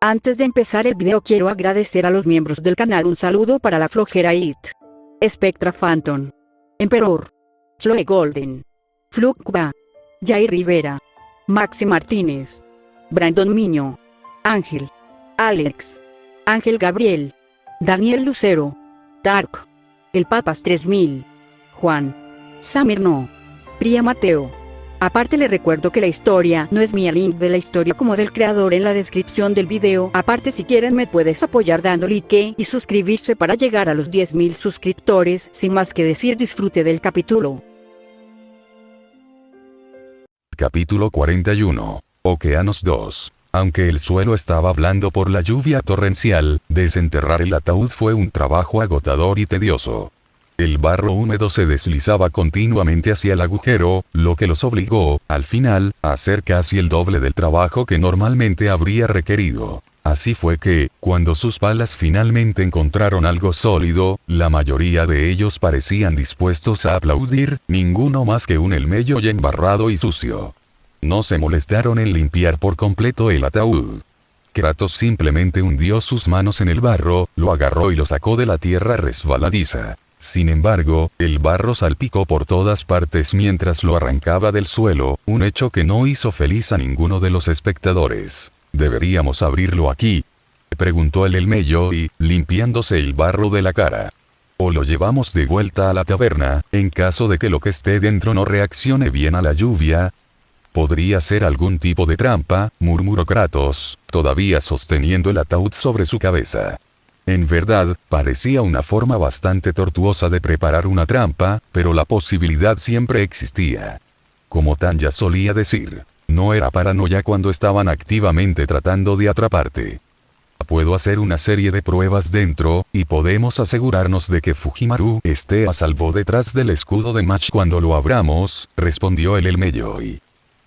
Antes de empezar el video quiero agradecer a los miembros del canal. Un saludo para La Flojera It, Spectra Phantom, Emperor, Chloe Golden, Flucba, Jair Rivera, Maxi Martínez, Brandon Miño, Ángel, Alex, Ángel Gabriel, Daniel Lucero, Dark, El Papas 3000, Juan, Samir No, Priya Mateo. Aparte le recuerdo que la historia no es mía, link de la historia como del creador en la descripción del video. Aparte si quieren me puedes apoyar dando like y suscribirse para llegar a los 10.000 suscriptores. Sin más que decir, disfrute del capítulo. Capítulo 41. Océanos 2. Aunque el suelo estaba blando por la lluvia torrencial, desenterrar el ataúd fue un trabajo agotador y tedioso. El barro húmedo se deslizaba continuamente hacia el agujero, lo que los obligó, al final, a hacer casi el doble del trabajo que normalmente habría requerido. Así fue que, cuando sus palas finalmente encontraron algo sólido, la mayoría de ellos parecían dispuestos a aplaudir, ninguno más que un elmello ya embarrado y sucio. No se molestaron en limpiar por completo el ataúd. Kratos simplemente hundió sus manos en el barro, lo agarró y lo sacó de la tierra resbaladiza. Sin embargo, el barro salpicó por todas partes mientras lo arrancaba del suelo, un hecho que no hizo feliz a ninguno de los espectadores. ¿Deberíamos abrirlo aquí?, preguntó el elmello y, limpiándose el barro de la cara. ¿O lo llevamos de vuelta a la taberna, en caso de que lo que esté dentro no reaccione bien a la lluvia? Podría ser algún tipo de trampa, murmuró Kratos, todavía sosteniendo el ataúd sobre su cabeza. En verdad, parecía una forma bastante tortuosa de preparar una trampa, pero la posibilidad siempre existía. Como Tanya solía decir, no era paranoia cuando estaban activamente tratando de atraparte. Puedo hacer una serie de pruebas dentro, y podemos asegurarnos de que Fujimaru esté a salvo detrás del escudo de Match cuando lo abramos, respondió el elmello.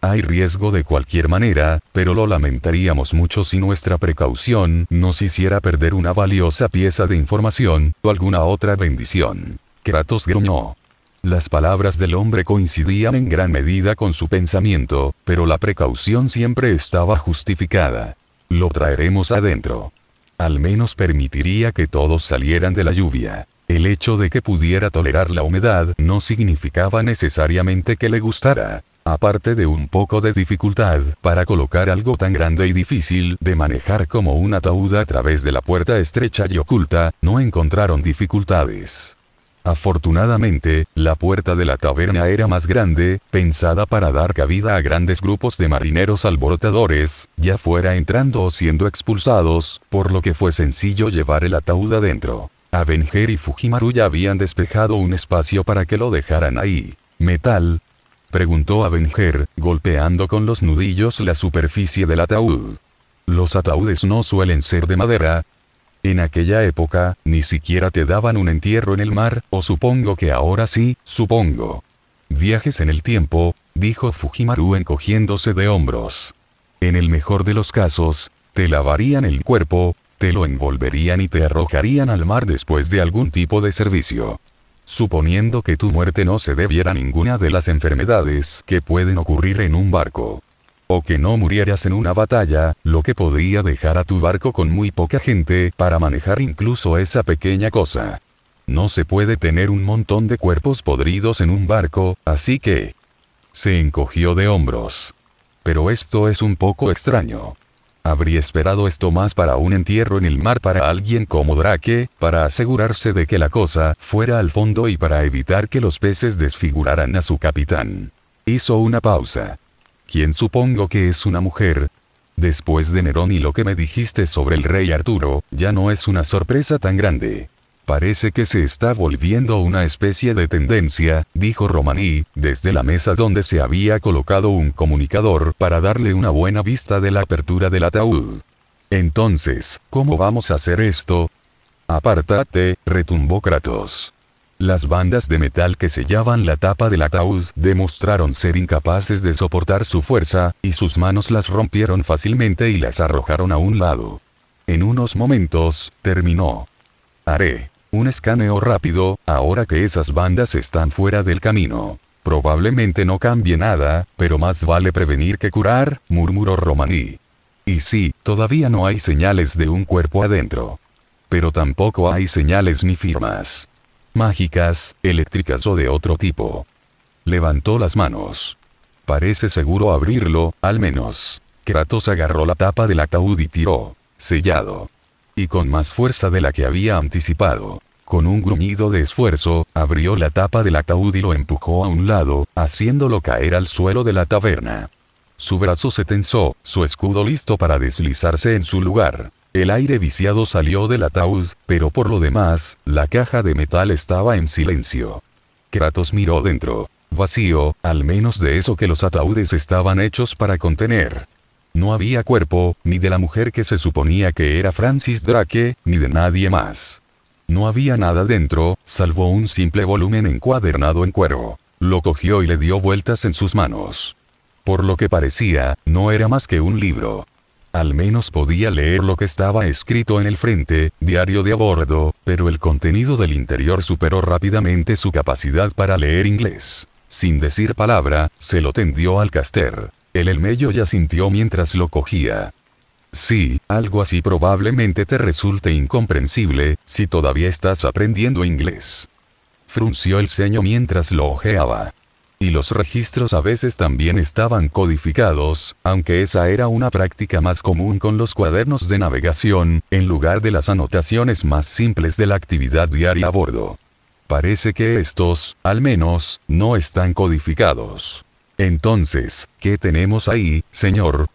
Hay riesgo de cualquier manera, pero lo lamentaríamos mucho si nuestra precaución nos hiciera perder una valiosa pieza de información, o alguna otra bendición. Kratos gruñó. Las palabras del hombre coincidían en gran medida con su pensamiento, pero la precaución siempre estaba justificada. Lo traeremos adentro. Al menos permitiría que todos salieran de la lluvia. El hecho de que pudiera tolerar la humedad no significaba necesariamente que le gustara. Aparte de un poco de dificultad para colocar algo tan grande y difícil de manejar como un ataúd a través de la puerta estrecha y oculta, no encontraron dificultades. Afortunadamente, la puerta de la taberna era más grande, pensada para dar cabida a grandes grupos de marineros alborotadores, ya fuera entrando o siendo expulsados, por lo que fue sencillo llevar el ataúd adentro. Avenger y Fujimaru ya habían despejado un espacio para que lo dejaran ahí. ¿Metal?, preguntó Avenger, golpeando con los nudillos la superficie del ataúd. Los ataúdes no suelen ser de madera. En aquella época, ni siquiera te daban un entierro en el mar, o supongo que ahora sí, supongo. Viajes en el tiempo, dijo Fujimaru encogiéndose de hombros. En el mejor de los casos, te lavarían el cuerpo, te lo envolverían y te arrojarían al mar después de algún tipo de servicio. Suponiendo que tu muerte no se debiera a ninguna de las enfermedades que pueden ocurrir en un barco. O que no murieras en una batalla, lo que podría dejar a tu barco con muy poca gente para manejar incluso esa pequeña cosa. No se puede tener un montón de cuerpos podridos en un barco, así que... Se encogió de hombros. Pero esto es un poco extraño. Habría esperado esto más para un entierro en el mar para alguien como Drake, para asegurarse de que la cosa fuera al fondo y para evitar que los peces desfiguraran a su capitán. Hizo una pausa. ¿Quién supongo que es una mujer? Después de Nerón y lo que me dijiste sobre el rey Arturo, ya no es una sorpresa tan grande. Parece que se está volviendo una especie de tendencia, dijo Romaní, desde la mesa donde se había colocado un comunicador para darle una buena vista de la apertura del ataúd. Entonces, ¿cómo vamos a hacer esto? Apártate, retumbó Kratos. Las bandas de metal que sellaban la tapa del ataúd demostraron ser incapaces de soportar su fuerza, y sus manos las rompieron fácilmente y las arrojaron a un lado. En unos momentos, terminó. Haré un escaneo rápido, ahora que esas bandas están fuera del camino. Probablemente no cambie nada, pero más vale prevenir que curar, murmuró Romaní. Y sí, todavía no hay señales de un cuerpo adentro. Pero tampoco hay señales ni firmas mágicas, eléctricas o de otro tipo. Levantó las manos. Parece seguro abrirlo, al menos. Kratos agarró la tapa del ataúd y tiró. Sellado. Y con más fuerza de la que había anticipado. Con un gruñido de esfuerzo, abrió la tapa del ataúd y lo empujó a un lado, haciéndolo caer al suelo de la taberna. Su brazo se tensó, su escudo listo para deslizarse en su lugar. El aire viciado salió del ataúd, pero por lo demás, la caja de metal estaba en silencio. Kratos miró dentro. Vacío, al menos de eso que los ataúdes estaban hechos para contener. No había cuerpo, ni de la mujer que se suponía que era Francis Drake, ni de nadie más. No había nada dentro, salvo un simple volumen encuadernado en cuero. Lo cogió y le dio vueltas en sus manos. Por lo que parecía, no era más que un libro. Al menos podía leer lo que estaba escrito en el frente, diario de a bordo, pero el contenido del interior superó rápidamente su capacidad para leer inglés. Sin decir palabra, se lo tendió al caster. El elmello ya sintió mientras lo cogía. Sí, algo así probablemente te resulte incomprensible, si todavía estás aprendiendo inglés. Frunció el ceño mientras lo hojeaba. Y los registros a veces también estaban codificados, aunque esa era una práctica más común con los cuadernos de navegación, en lugar de las anotaciones más simples de la actividad diaria a bordo. Parece que estos, al menos, no están codificados. Entonces, ¿qué tenemos ahí, señor?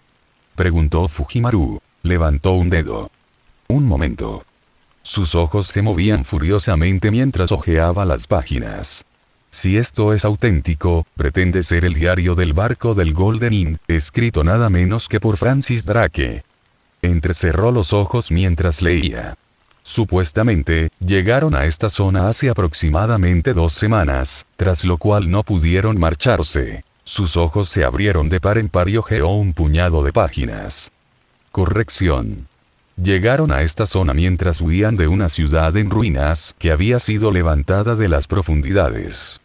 Preguntó Fujimaru. Levantó un dedo. Un momento. Sus ojos se movían furiosamente mientras hojeaba las páginas. Si esto es auténtico, pretende ser el diario del barco del Golden Inn, escrito nada menos que por Francis Drake. Entrecerró los ojos mientras leía. Supuestamente, llegaron a esta zona hace aproximadamente 2 semanas, tras lo cual no pudieron marcharse. Sus ojos se abrieron de par en par y hojeó un puñado de páginas. Corrección. Llegaron a esta zona mientras huían de una ciudad en ruinas que había sido levantada de las profundidades.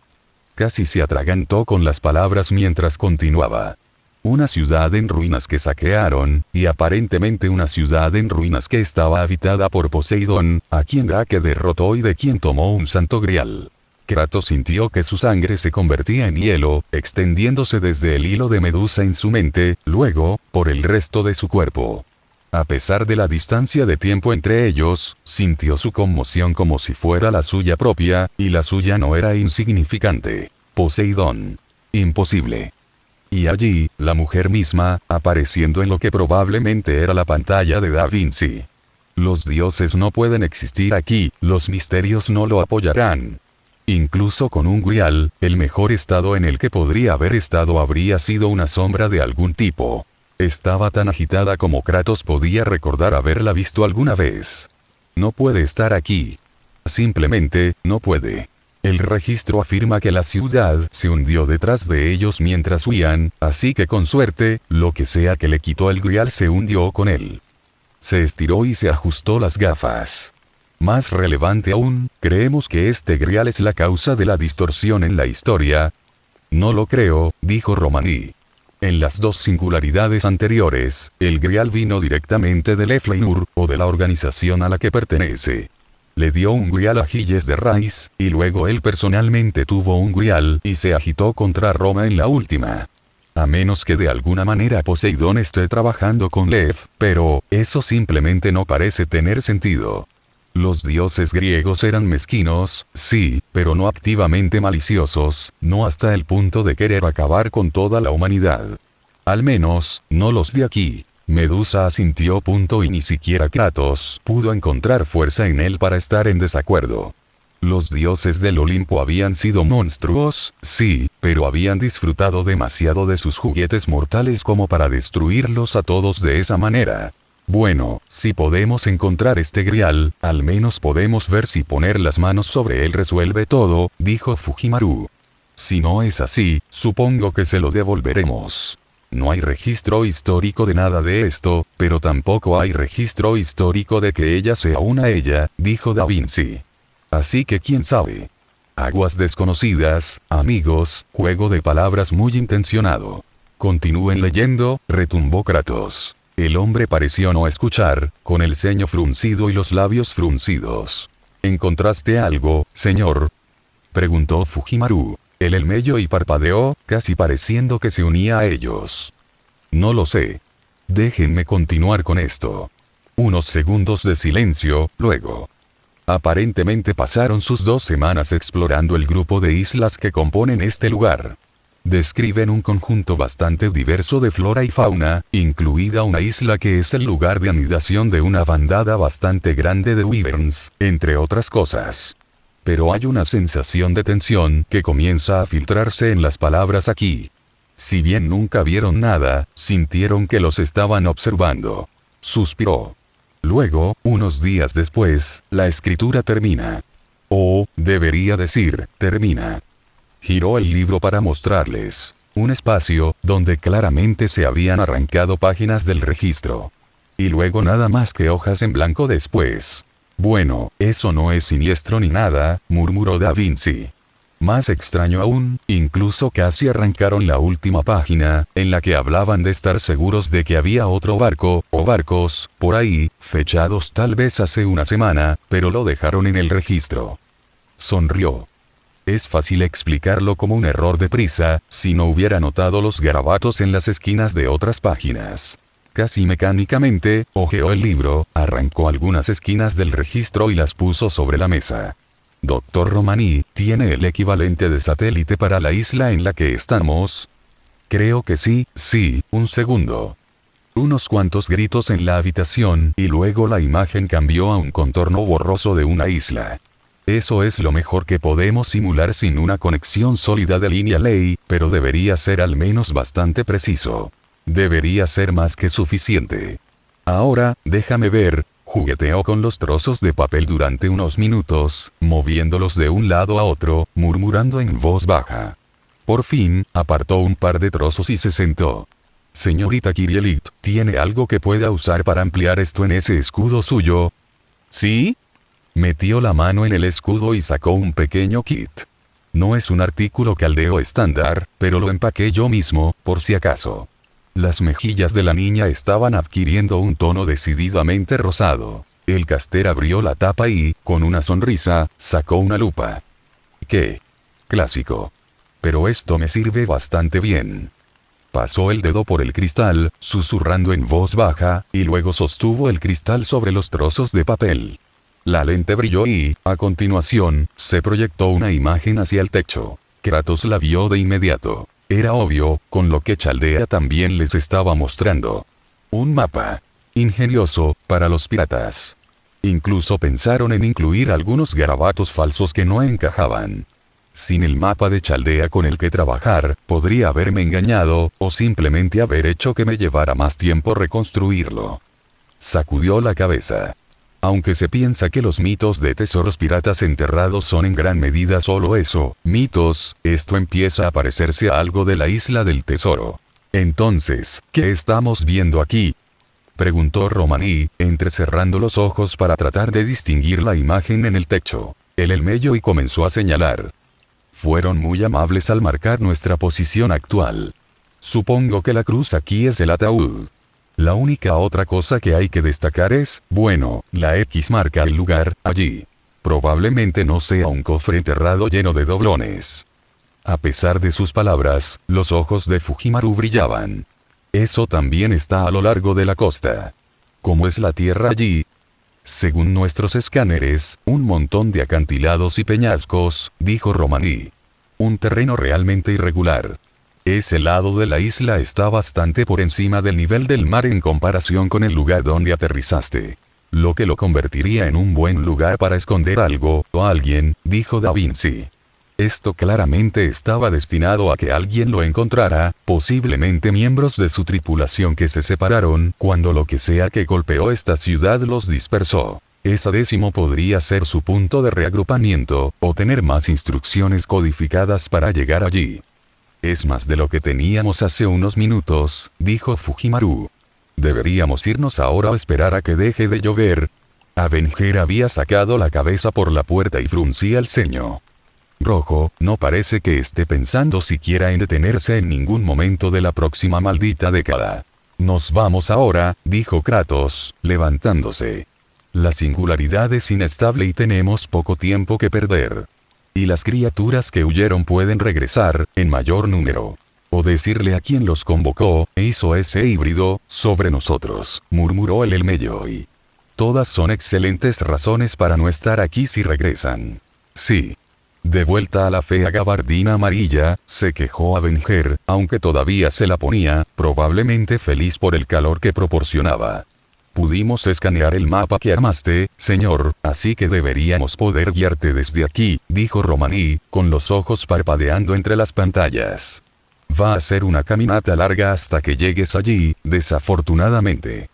Casi se atragantó con las palabras mientras continuaba. Una ciudad en ruinas que saquearon, y aparentemente una ciudad en ruinas que estaba habitada por Poseidón, a quien Drake derrotó y de quien tomó un santo grial. Kratos sintió que su sangre se convertía en hielo, extendiéndose desde el hilo de Medusa en su mente, luego, por el resto de su cuerpo. A pesar de la distancia de tiempo entre ellos, sintió su conmoción como si fuera la suya propia, y la suya no era insignificante. Poseidón. Imposible. Y allí, la mujer misma, apareciendo en lo que probablemente era la pantalla de Da Vinci. Los dioses no pueden existir aquí, los misterios no lo apoyarán. Incluso con un grial, el mejor estado en el que podría haber estado habría sido una sombra de algún tipo. Estaba tan agitada como Kratos podía recordar haberla visto alguna vez. No puede estar aquí. Simplemente, no puede. El registro afirma que la ciudad se hundió detrás de ellos mientras huían, así que con suerte, lo que sea que le quitó el grial se hundió con él. Se estiró y se ajustó las gafas. Más relevante aún, creemos que este grial es la causa de la distorsión en la historia. No lo creo, dijo Romani. En las 2 singularidades anteriores, el grial vino directamente del Eflainur, o de la organización a la que pertenece. Le dio un grial a Gilles de Rais, y luego él personalmente tuvo un grial y se agitó contra Roma en la última. A menos que de alguna manera Poseidón esté trabajando con Lev, pero eso simplemente no parece tener sentido. Los dioses griegos eran mezquinos, sí, pero no activamente maliciosos, no hasta el punto de querer acabar con toda la humanidad. Al menos, no los de aquí. Medusa asintió. Y ni siquiera Kratos pudo encontrar fuerza en él para estar en desacuerdo. Los dioses del Olimpo habían sido monstruos, sí, pero habían disfrutado demasiado de sus juguetes mortales como para destruirlos a todos de esa manera. Bueno, si podemos encontrar este grial, al menos podemos ver si poner las manos sobre él resuelve todo, dijo Fujimaru. Si no es así, supongo que se lo devolveremos. No hay registro histórico de nada de esto, pero tampoco hay registro histórico de que ella sea una ella, dijo Da Vinci. Así que quién sabe. Aguas desconocidas, amigos, juego de palabras muy intencionado. Continúen leyendo, retumbó Kratos. El hombre pareció no escuchar, con el ceño fruncido y los labios fruncidos. ¿Encontraste algo, señor?, preguntó Fujimaru. Él elmelló y parpadeó, casi pareciendo que se unía a ellos. No lo sé. Déjenme continuar con esto. Unos segundos de silencio, luego. Aparentemente pasaron sus 2 semanas explorando el grupo de islas que componen este lugar. Describen un conjunto bastante diverso de flora y fauna, incluida una isla que es el lugar de anidación de una bandada bastante grande de wyverns, entre otras cosas. Pero hay una sensación de tensión que comienza a filtrarse en las palabras aquí. Si bien nunca vieron nada, sintieron que los estaban observando. Suspiró. Luego, unos días después, la escritura termina. O, debería decir, termina. Giró el libro para mostrarles un espacio, donde claramente se habían arrancado páginas del registro. Y luego nada más que hojas en blanco después. Bueno, eso no es siniestro ni nada, murmuró Da Vinci. Más extraño aún, incluso casi arrancaron la última página, en la que hablaban de estar seguros de que había otro barco, o barcos, por ahí, fechados tal vez hace una semana, pero lo dejaron en el registro. Sonrió. Es fácil explicarlo como un error de prisa, si no hubiera notado los garabatos en las esquinas de otras páginas. Casi mecánicamente, hojeó el libro, arrancó algunas esquinas del registro y las puso sobre la mesa. Dr. Romani, ¿tiene el equivalente de satélite para la isla en la que estamos? Creo que sí, un segundo. Unos cuantos gritos en la habitación y luego la imagen cambió a un contorno borroso de una isla. Eso es lo mejor que podemos simular sin una conexión sólida de línea ley, pero debería ser al menos bastante preciso. Debería ser más que suficiente. Ahora, déjame ver. Jugueteó con los trozos de papel durante unos minutos, moviéndolos de un lado a otro, murmurando en voz baja. Por fin, apartó un par de trozos y se sentó. Señorita Kirielit, ¿tiene algo que pueda usar para ampliar esto en ese escudo suyo? ¿Sí? Metió la mano en el escudo y sacó un pequeño kit. No es un artículo caldeo estándar, pero lo empaqué yo mismo, por si acaso. Las mejillas de la niña estaban adquiriendo un tono decididamente rosado. El caster abrió la tapa y, con una sonrisa, sacó una lupa. ¿Qué? Clásico. Pero esto me sirve bastante bien. Pasó el dedo por el cristal, susurrando en voz baja, y luego sostuvo el cristal sobre los trozos de papel. La lente brilló y, a continuación, se proyectó una imagen hacia el techo. Kratos la vio de inmediato. Era obvio, con lo que Chaldea también les estaba mostrando. Un mapa. Ingenioso, para los piratas. Incluso pensaron en incluir algunos garabatos falsos que no encajaban. Sin el mapa de Chaldea con el que trabajar, podría haberme engañado, o simplemente haber hecho que me llevara más tiempo reconstruirlo. Sacudió la cabeza. Aunque se piensa que los mitos de tesoros piratas enterrados son en gran medida solo eso, mitos, esto empieza a parecerse a algo de la isla del tesoro. Entonces, ¿qué estamos viendo aquí?, preguntó Romani, entrecerrando los ojos para tratar de distinguir la imagen en el techo. Él elmelló y comenzó a señalar. Fueron muy amables al marcar nuestra posición actual. Supongo que la cruz aquí es el ataúd. La única otra cosa que hay que destacar es, bueno, la X marca el lugar, allí. Probablemente no sea un cofre enterrado lleno de doblones. A pesar de sus palabras, los ojos de Fujimaru brillaban. Eso también está a lo largo de la costa. ¿Cómo es la tierra allí? Según nuestros escáneres, un montón de acantilados y peñascos, dijo Romani. Un terreno realmente irregular. Ese lado de la isla está bastante por encima del nivel del mar en comparación con el lugar donde aterrizaste. Lo que lo convertiría en un buen lugar para esconder algo, o alguien, dijo Da Vinci. Esto claramente estaba destinado a que alguien lo encontrara, posiblemente miembros de su tripulación que se separaron, cuando lo que sea que golpeó esta ciudad los dispersó. Esa 10º podría ser su punto de reagrupamiento, o tener más instrucciones codificadas para llegar allí. Es más de lo que teníamos hace unos minutos, dijo Fujimaru. Deberíamos irnos ahora o esperar a que deje de llover. Avenger había sacado la cabeza por la puerta y fruncía el ceño. Rojo, no parece que esté pensando siquiera en detenerse en ningún momento de la próxima maldita década. Nos vamos ahora, dijo Kratos, levantándose. La singularidad es inestable y tenemos poco tiempo que perder. Y las criaturas que huyeron pueden regresar, en mayor número. O decirle a quien los convocó, e hizo ese híbrido, sobre nosotros, murmuró el Elmeyoi. Todas son excelentes razones para no estar aquí si regresan. Sí. De vuelta a la fea gabardina amarilla, se quejó Avenger, aunque todavía se la ponía, probablemente feliz por el calor que proporcionaba. Pudimos escanear el mapa que armaste, señor, así que deberíamos poder guiarte desde aquí, dijo Romaní, con los ojos parpadeando entre las pantallas. Va a ser una caminata larga hasta que llegues allí, desafortunadamente.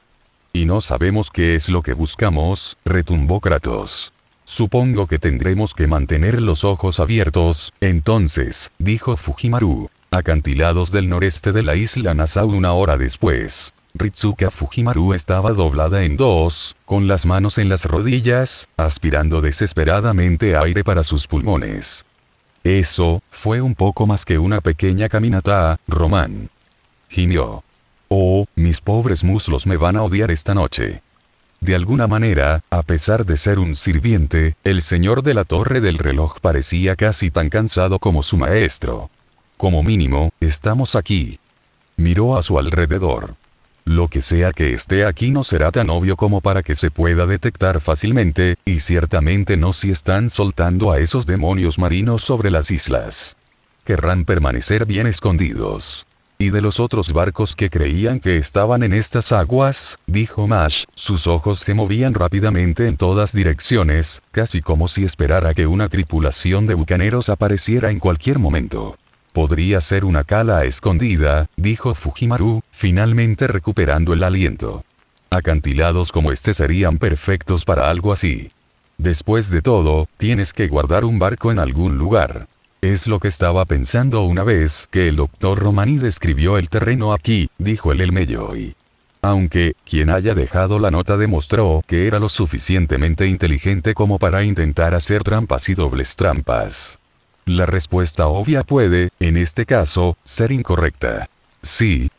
Y no sabemos qué es lo que buscamos, retumbó Kratos. Supongo que tendremos que mantener los ojos abiertos, entonces, dijo Fujimaru. Acantilados del noreste de la isla Nassau una hora después. Ritsuka Fujimaru estaba doblada en dos, con las manos en las rodillas, aspirando desesperadamente aire para sus pulmones. Eso, fue un poco más que una pequeña caminata, Román. Gimió. Oh, mis pobres muslos me van a odiar esta noche. De alguna manera, a pesar de ser un sirviente, el señor de la torre del reloj parecía casi tan cansado como su maestro. Como mínimo, estamos aquí. Miró a su alrededor. Lo que sea que esté aquí no será tan obvio como para que se pueda detectar fácilmente, y ciertamente no si están soltando a esos demonios marinos sobre las islas. Querrán permanecer bien escondidos. ¿Y de los otros barcos que creían que estaban en estas aguas?, dijo Mash, sus ojos se movían rápidamente en todas direcciones, casi como si esperara que una tripulación de bucaneros apareciera en cualquier momento. Podría ser una cala escondida, dijo Fujimaru, finalmente recuperando el aliento. Acantilados como este serían perfectos para algo así. Después de todo, tienes que guardar un barco en algún lugar. Es lo que estaba pensando una vez que el Dr. Romaní describió el terreno aquí, dijo el Elmeyoi. Aunque, quien haya dejado la nota demostró que era lo suficientemente inteligente como para intentar hacer trampas y dobles trampas. La respuesta obvia puede, en este caso, ser incorrecta. Sí,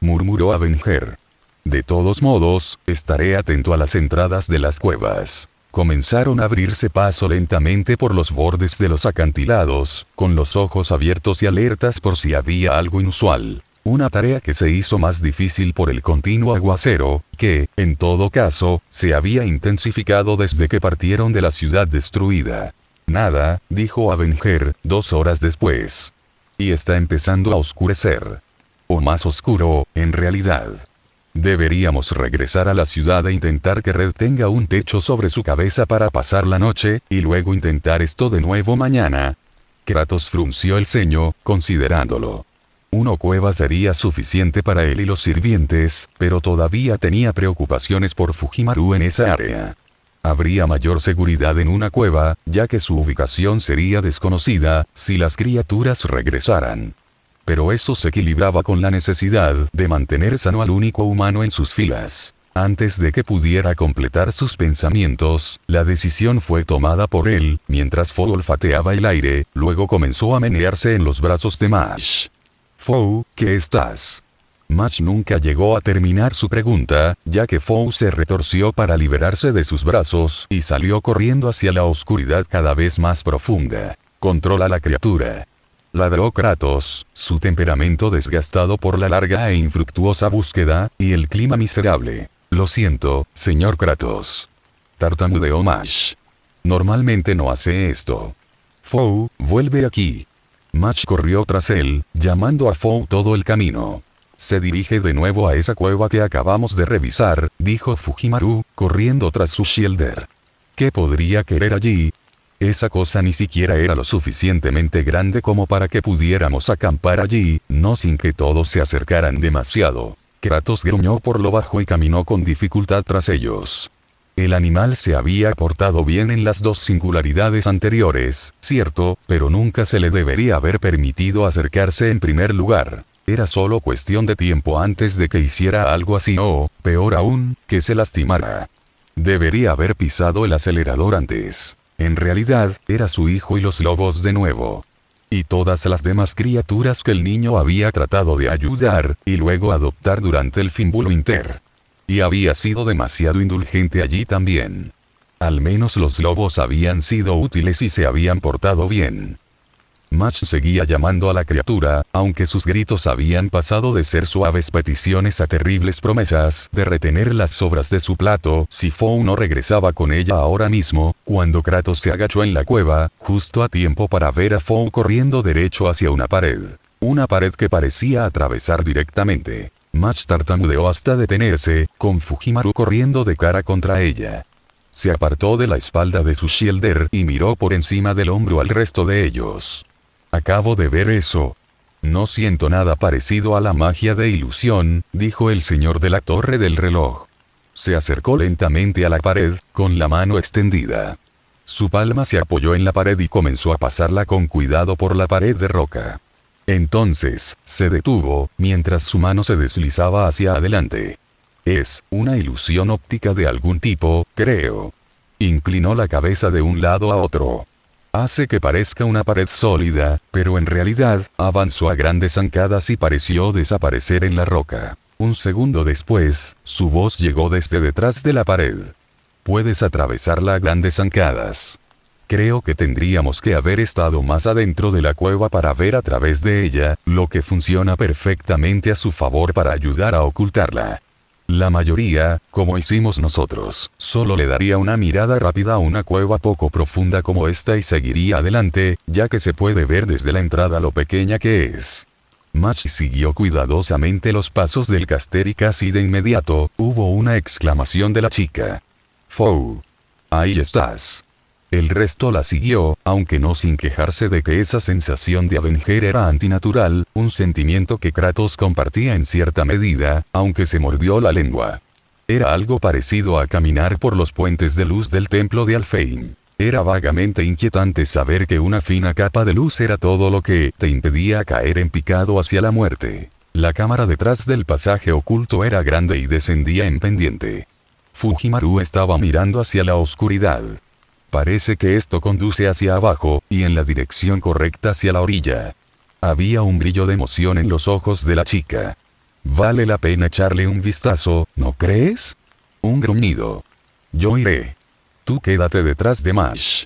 murmuró Avenger. De todos modos, estaré atento a las entradas de las cuevas. Comenzaron a abrirse paso lentamente por los bordes de los acantilados, con los ojos abiertos y alertas por si había algo inusual. Una tarea que se hizo más difícil por el continuo aguacero, que, en todo caso, se había intensificado desde que partieron de la ciudad destruida. Nada, dijo Avenger, 2 horas después. Y está empezando a oscurecer. O más oscuro, en realidad. Deberíamos regresar a la ciudad e intentar que Red tenga un techo sobre su cabeza para pasar la noche, y luego intentar esto de nuevo mañana. Kratos frunció el ceño, considerándolo. Una cueva sería suficiente para él y los sirvientes, pero todavía tenía preocupaciones por Fujimaru en esa área. Habría mayor seguridad en una cueva, ya que su ubicación sería desconocida, si las criaturas regresaran. Pero eso se equilibraba con la necesidad de mantener sano al único humano en sus filas. Antes de que pudiera completar sus pensamientos, la decisión fue tomada por él, mientras Fou olfateaba el aire, luego comenzó a menearse en los brazos de Mash. Fou, ¿qué estás? Mash nunca llegó a terminar su pregunta, ya que Fou se retorció para liberarse de sus brazos y salió corriendo hacia la oscuridad cada vez más profunda. Controla la criatura. Ladró Kratos, su temperamento desgastado por la larga e infructuosa búsqueda, y el clima miserable. Lo siento, señor Kratos. Tartamudeó Mash. Normalmente no hace esto. Fou, vuelve aquí. Mash corrió tras él, llamando a Fou todo el camino. Se dirige de nuevo a esa cueva que acabamos de revisar, dijo Fujimaru, corriendo tras su shielder. ¿Qué podría querer allí? Esa cosa ni siquiera era lo suficientemente grande como para que pudiéramos acampar allí, no sin que todos se acercaran demasiado. Kratos gruñó por lo bajo y caminó con dificultad tras ellos. El animal se había portado bien en las 2 singularidades anteriores, cierto, pero nunca se le debería haber permitido acercarse en primer lugar. Era solo cuestión de tiempo antes de que hiciera algo así o, peor aún, que se lastimara. Debería haber pisado el acelerador antes. En realidad, era su hijo y los lobos de nuevo. Y todas las demás criaturas que el niño había tratado de ayudar, y luego adoptar durante el Fimbulwinter. Y había sido demasiado indulgente allí también. Al menos los lobos habían sido útiles y se habían portado bien. Match seguía llamando a la criatura, aunque sus gritos habían pasado de ser suaves peticiones a terribles promesas de retener las sobras de su plato si Fou no regresaba con ella ahora mismo, cuando Kratos se agachó en la cueva, justo a tiempo para ver a Fou corriendo derecho hacia una pared. Una pared que parecía atravesar directamente. Match tartamudeó hasta detenerse, con Fujimaru corriendo de cara contra ella. Se apartó de la espalda de su shielder y miró por encima del hombro al resto de ellos. Acabo de ver eso. No siento nada parecido a la magia de ilusión, dijo el señor de la torre del reloj. Se acercó lentamente a la pared, con la mano extendida. Su palma se apoyó en la pared y comenzó a pasarla con cuidado por la pared de roca. Entonces, se detuvo, mientras su mano se deslizaba hacia adelante. Es una ilusión óptica de algún tipo, creo. Inclinó la cabeza de un lado a otro. Hace que parezca una pared sólida, pero en realidad, avanzó a grandes zancadas y pareció desaparecer en la roca. Un segundo después, su voz llegó desde detrás de la pared. Puedes atravesarla a grandes zancadas. Creo que tendríamos que haber estado más adentro de la cueva para ver a través de ella, lo que funciona perfectamente a su favor para ayudar a ocultarla. La mayoría, como hicimos nosotros, solo le daría una mirada rápida a una cueva poco profunda como esta y seguiría adelante, ya que se puede ver desde la entrada lo pequeña que es. Match siguió cuidadosamente los pasos del caster y casi de inmediato, hubo una exclamación de la chica. Fou. Ahí estás. El resto la siguió, aunque no sin quejarse de que esa sensación de Avenger era antinatural, un sentimiento que Kratos compartía en cierta medida, aunque se mordió la lengua. Era algo parecido a caminar por los puentes de luz del templo de Alfheim. Era vagamente inquietante saber que una fina capa de luz era todo lo que te impedía caer en picado hacia la muerte. La cámara detrás del pasaje oculto era grande y descendía en pendiente. Fujimaru estaba mirando hacia la oscuridad. Parece que esto conduce hacia abajo, y en la dirección correcta hacia la orilla. Había un brillo de emoción en los ojos de la chica. Vale la pena echarle un vistazo, ¿no crees? Un gruñido. Yo iré. Tú quédate detrás de Mash.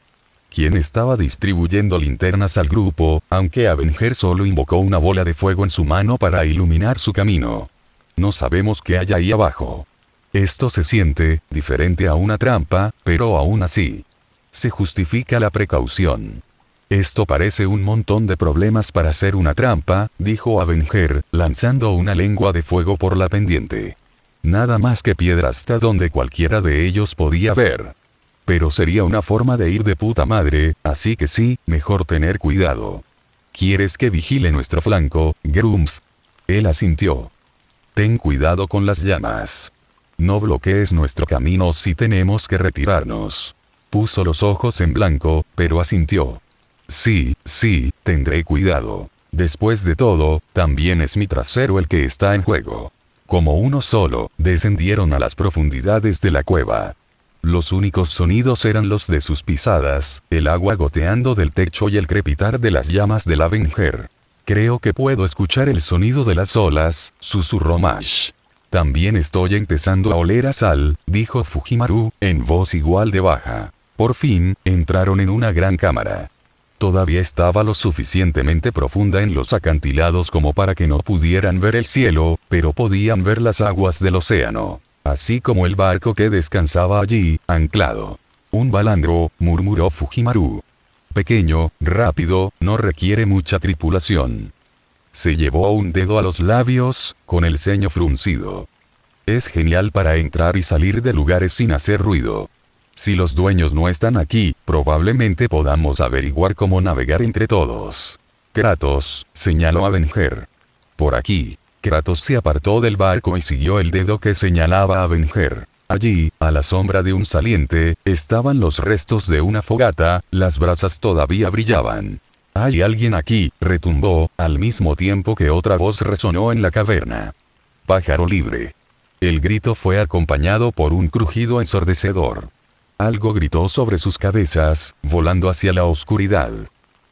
Quien estaba distribuyendo linternas al grupo, aunque Avenger solo invocó una bola de fuego en su mano para iluminar su camino. No sabemos qué hay ahí abajo. Esto se siente diferente a una trampa, pero aún así. Se justifica la precaución. Esto parece un montón de problemas para ser una trampa, dijo Avenger, lanzando una lengua de fuego por la pendiente. Nada más que piedra hasta donde cualquiera de ellos podía ver. Pero sería una forma de ir de puta madre, así que sí, mejor tener cuidado. ¿Quieres que vigile nuestro flanco, Grumps? Él asintió. Ten cuidado con las llamas. No bloquees nuestro camino si tenemos que retirarnos. Puso los ojos en blanco, pero asintió. Sí, tendré cuidado. Después de todo, también es mi trasero el que está en juego. Como uno solo, descendieron a las profundidades de la cueva. Los únicos sonidos eran los de sus pisadas, el agua goteando del techo y el crepitar de las llamas del Avenger. Creo que puedo escuchar el sonido de las olas, susurró Mash. También estoy empezando a oler a sal, dijo Fujimaru, en voz igual de baja. Por fin, entraron en una gran cámara. Todavía estaba lo suficientemente profunda en los acantilados como para que no pudieran ver el cielo, pero podían ver las aguas del océano. Así como el barco que descansaba allí, anclado. Un balandro, murmuró Fujimaru. Pequeño, rápido, no requiere mucha tripulación. Se llevó un dedo a los labios, con el ceño fruncido. Es genial para entrar y salir de lugares sin hacer ruido. Si los dueños no están aquí, probablemente podamos averiguar cómo navegar entre todos. Kratos, señaló Avenger. Por aquí. Kratos se apartó del barco y siguió el dedo que señalaba a Avenger. Allí, a la sombra de un saliente, estaban los restos de una fogata, las brasas todavía brillaban. «Hay alguien aquí», retumbó, al mismo tiempo que otra voz resonó en la caverna. «Pájaro libre». El grito fue acompañado por un crujido ensordecedor. Algo gritó sobre sus cabezas, volando hacia la oscuridad.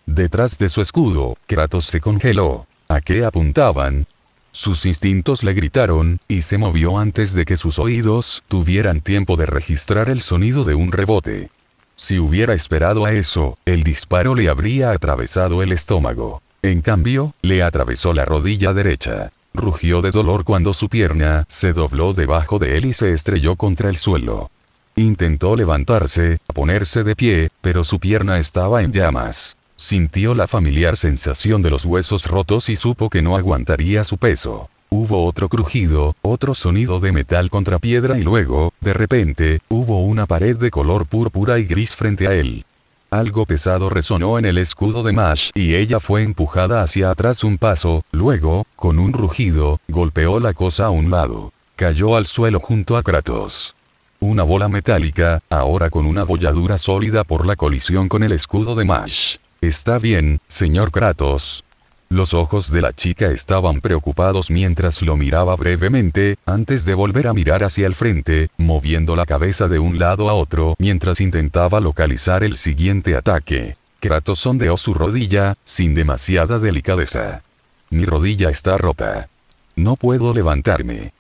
Detrás de su escudo, Kratos se congeló. ¿A qué apuntaban? Sus instintos le gritaron, y se movió antes de que sus oídos tuvieran tiempo de registrar el sonido de un rebote. Si hubiera esperado a eso, el disparo le habría atravesado el estómago. En cambio, le atravesó la rodilla derecha. Rugió de dolor cuando su pierna se dobló debajo de él y se estrelló contra el suelo. Intentó levantarse, ponerse de pie, pero su pierna estaba en llamas. Sintió la familiar sensación de los huesos rotos y supo que no aguantaría su peso. Hubo otro crujido, otro sonido de metal contra piedra y luego, de repente, hubo una pared de color púrpura y gris frente a él. Algo pesado resonó en el escudo de Mash y ella fue empujada hacia atrás un paso, luego, con un rugido, golpeó la cosa a un lado. Cayó al suelo junto a Kratos. Una bola metálica, ahora con una bolladura sólida por la colisión con el escudo de Mash. «Está bien, señor Kratos». Los ojos de la chica estaban preocupados mientras lo miraba brevemente, antes de volver a mirar hacia el frente, moviendo la cabeza de un lado a otro mientras intentaba localizar el siguiente ataque. Kratos sondeó su rodilla, sin demasiada delicadeza. «Mi rodilla está rota. No puedo levantarme».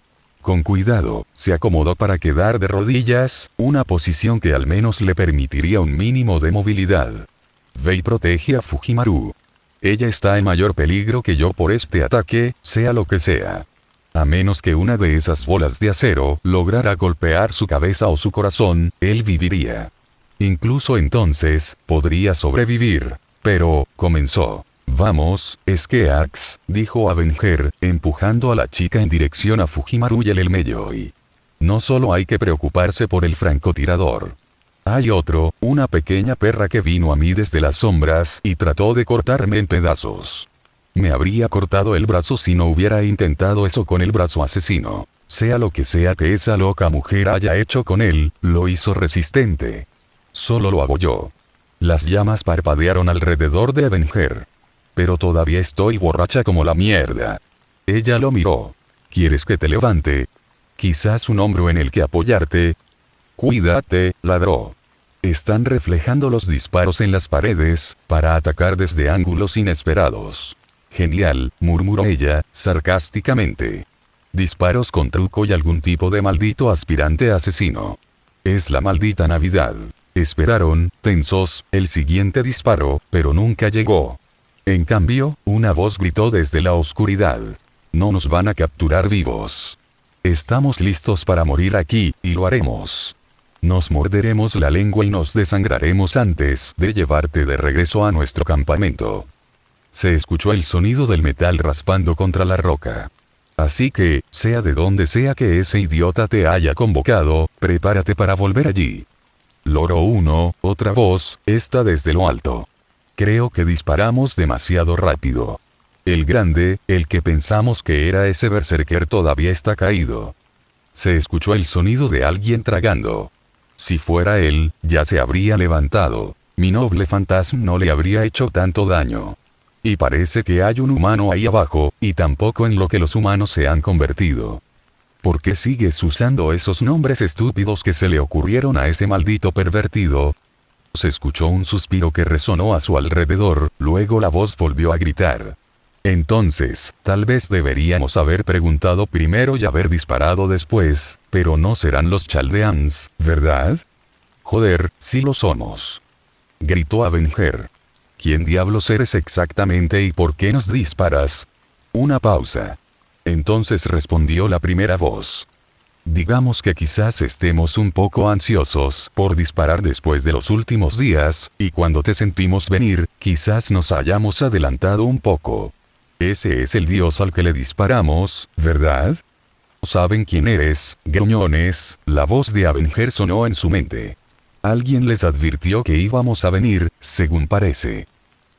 Con cuidado, se acomodó para quedar de rodillas, una posición que al menos le permitiría un mínimo de movilidad. «Ve y protege a Fujimaru. Ella está en mayor peligro que yo por este ataque, sea lo que sea. A menos que una de esas bolas de acero lograra golpear su cabeza o su corazón, él viviría. Incluso entonces, podría sobrevivir». Pero, comenzó. «Vamos, Skeax», dijo Avenger, empujando a la chica en dirección a Fujimaru y el Elmeyoi. «No solo hay que preocuparse por el francotirador. Hay otro, una pequeña perra que vino a mí desde las sombras y trató de cortarme en pedazos. Me habría cortado el brazo si no hubiera intentado eso con el brazo asesino. Sea lo que sea que esa loca mujer haya hecho con él, lo hizo resistente. Solo lo hago yo». Las llamas parpadearon alrededor de Avenger. «Pero todavía estoy borracha como la mierda». Ella lo miró. «¿Quieres que te levante? Quizás un hombro en el que apoyarte». «Cuídate», ladró. «Están reflejando los disparos en las paredes, para atacar desde ángulos inesperados». «Genial», murmuró ella, sarcásticamente. «Disparos con truco y algún tipo de maldito aspirante asesino. Es la maldita Navidad». Esperaron, tensos, el siguiente disparo, pero nunca llegó. En cambio, una voz gritó desde la oscuridad. «No nos van a capturar vivos. Estamos listos para morir aquí, y lo haremos. Nos morderemos la lengua y nos desangraremos antes de llevarte de regreso a nuestro campamento». Se escuchó el sonido del metal raspando contra la roca. «Así que, sea de donde sea que ese idiota te haya convocado, prepárate para volver allí». Loro 1, otra voz, esta desde lo alto. «Creo que disparamos demasiado rápido. El grande, el que pensamos que era ese berserker todavía está caído». Se escuchó el sonido de alguien tragando. Si fuera él, ya se habría levantado. Mi noble fantasma no le habría hecho tanto daño. Y parece que hay un humano ahí abajo, y tampoco en lo que los humanos se han convertido. ¿Por qué sigues usando esos nombres estúpidos que se le ocurrieron a ese maldito pervertido? Se escuchó un suspiro que resonó a su alrededor, luego la voz volvió a gritar. «Entonces, tal vez deberíamos haber preguntado primero y haber disparado después, pero no serán los Chaldeans, ¿verdad? Joder, sí lo somos», gritó Avenger. «¿Quién diablos eres exactamente y por qué nos disparas?» Una pausa. Entonces respondió la primera voz. «Digamos que quizás estemos un poco ansiosos por disparar después de los últimos días, y cuando te sentimos venir, quizás nos hayamos adelantado un poco. Ese es el dios al que le disparamos, ¿verdad? ¿Saben quién eres, gruñones?». La voz de Avenger sonó en su mente. Alguien les advirtió que íbamos a venir, según parece.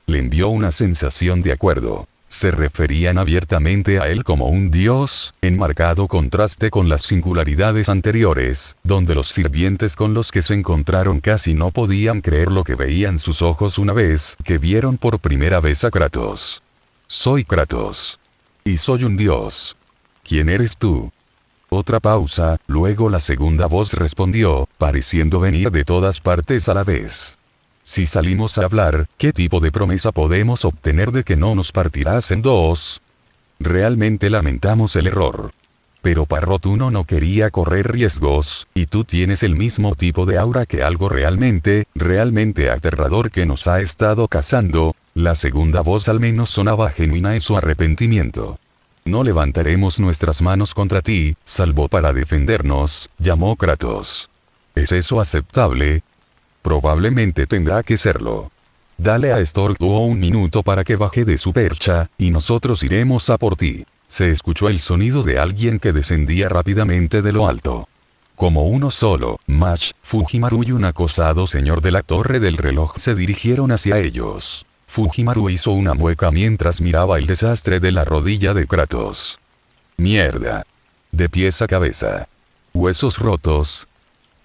Le envió una sensación de acuerdo. Se referían abiertamente a él como un dios, en marcado contraste con las singularidades anteriores, donde los sirvientes con los que se encontraron casi no podían creer lo que veían sus ojos una vez que vieron por primera vez a Kratos. «Soy Kratos. Y soy un dios. ¿Quién eres tú?». Otra pausa, luego la segunda voz respondió, pareciendo venir de todas partes a la vez. Si salimos a hablar, ¿qué tipo de promesa podemos obtener de que no nos partirás en dos? Realmente lamentamos el error. Pero Parrot 1 no quería correr riesgos, y tú tienes el mismo tipo de aura que algo realmente aterrador que nos ha estado cazando. La segunda voz al menos sonaba genuina en su arrepentimiento. No levantaremos nuestras manos contra ti, salvo para defendernos, llamó Kratos. ¿Es eso aceptable? Probablemente tendrá que serlo. Dale a Storkduo 1 minuto para que baje de su percha, y nosotros iremos a por ti. Se escuchó el sonido de alguien que descendía rápidamente de lo alto. Como uno solo, Mash, Fujimaru y un acosado señor de la torre del reloj se dirigieron hacia ellos. Fujimaru hizo una mueca mientras miraba el desastre de la rodilla de Kratos. «Mierda. ¿De pies a cabeza? ¿Huesos rotos?»,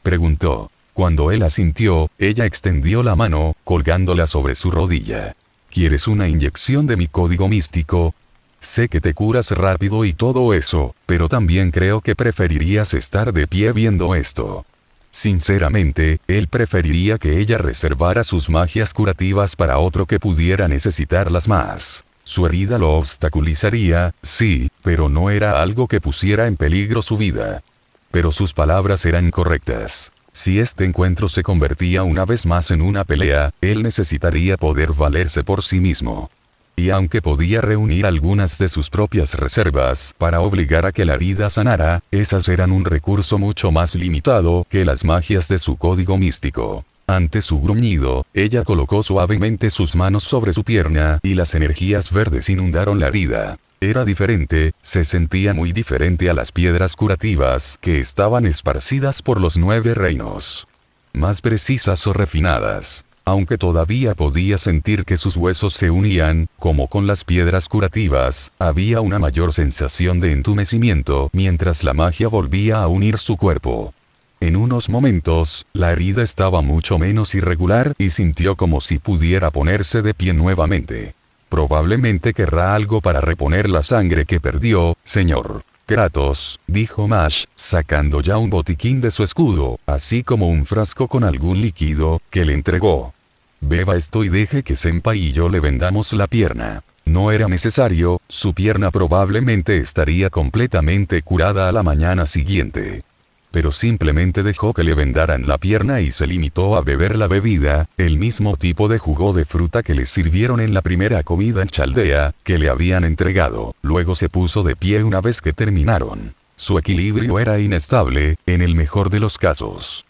preguntó. Cuando él asintió, ella extendió la mano, colgándola sobre su rodilla. «¿Quieres una inyección de mi código místico? Sé que te curas rápido y todo eso, pero también creo que preferirías estar de pie viendo esto». Sinceramente, él preferiría que ella reservara sus magias curativas para otro que pudiera necesitarlas más. Su herida lo obstaculizaría, sí, pero no era algo que pusiera en peligro su vida. Pero sus palabras eran correctas. Si este encuentro se convertía una vez más en una pelea, él necesitaría poder valerse por sí mismo. Y aunque podía reunir algunas de sus propias reservas para obligar a que la herida sanara, esas eran un recurso mucho más limitado que las magias de su código místico. Ante su gruñido, ella colocó suavemente sus manos sobre su pierna y las energías verdes inundaron la herida. Era diferente, se sentía muy diferente a las piedras curativas que estaban esparcidas por los 9 reinos. Más precisas o refinadas. Aunque todavía podía sentir que sus huesos se unían, como con las piedras curativas, había una mayor sensación de entumecimiento mientras la magia volvía a unir su cuerpo. En unos momentos, la herida estaba mucho menos irregular y sintió como si pudiera ponerse de pie nuevamente. «Probablemente querrá algo para reponer la sangre que perdió, señor Kratos», dijo Mash, sacando ya un botiquín de su escudo, así como un frasco con algún líquido, que le entregó. «Beba esto y deje que Senpai y yo le vendamos la pierna». No era necesario, su pierna probablemente estaría completamente curada a la mañana siguiente. Pero simplemente dejó que le vendaran la pierna y se limitó a beber la bebida, el mismo tipo de jugo de fruta que le sirvieron en la primera comida en Chaldea, que le habían entregado. Luego se puso de pie una vez que terminaron. Su equilibrio era inestable, en el mejor de los casos.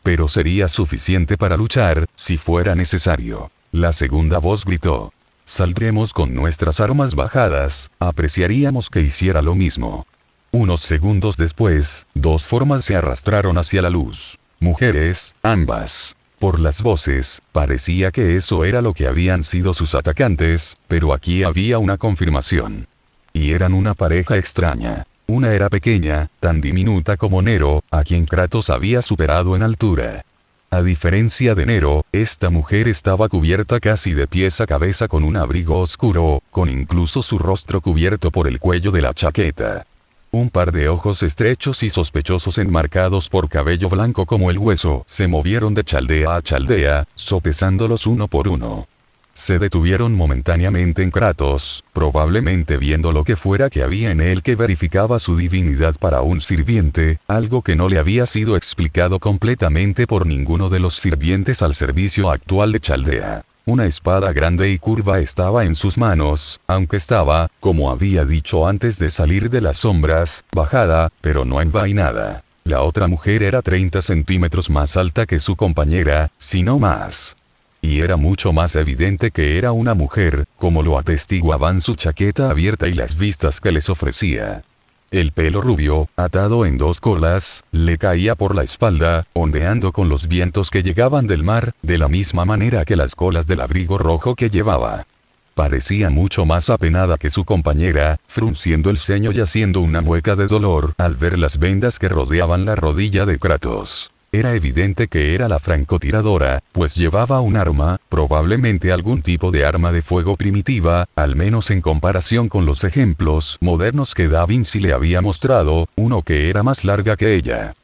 Pero sería suficiente para luchar, si fuera necesario. La segunda voz gritó. «Saldremos con nuestras armas bajadas, apreciaríamos que hiciera lo mismo». Unos segundos después, 2 formas se arrastraron hacia la luz. Mujeres, ambas. Por las voces, parecía que eso era lo que habían sido sus atacantes, pero aquí había una confirmación. Y eran una pareja extraña. Una era pequeña, tan diminuta como Nero, a quien Kratos había superado en altura. A diferencia de Nero, esta mujer estaba cubierta casi de pies a cabeza con un abrigo oscuro, con incluso su rostro cubierto por el cuello de la chaqueta. Un par de ojos estrechos y sospechosos enmarcados por cabello blanco como el hueso, se movieron de Chaldea a Chaldea, sopesándolos uno por uno. Se detuvieron momentáneamente en Kratos, probablemente viendo lo que fuera que había en él que verificaba su divinidad para un sirviente, algo que no le había sido explicado completamente por ninguno de los sirvientes al servicio actual de Chaldea. Una espada grande y curva estaba en sus manos, aunque estaba, como había dicho antes de salir de las sombras, bajada, pero no envainada. La otra mujer era 30 centímetros más alta que su compañera, si no más. Y era mucho más evidente que era una mujer, como lo atestiguaban su chaqueta abierta y las vistas que les ofrecía. El pelo rubio, atado en 2 colas, le caía por la espalda, ondeando con los vientos que llegaban del mar, de la misma manera que las colas del abrigo rojo que llevaba. Parecía mucho más apenada que su compañera, frunciendo el ceño y haciendo una mueca de dolor al ver las vendas que rodeaban la rodilla de Kratos. Era evidente que era la francotiradora, pues llevaba un arma, probablemente algún tipo de arma de fuego primitiva, al menos en comparación con los ejemplos modernos que Da Vinci le había mostrado, uno que era más larga que ella.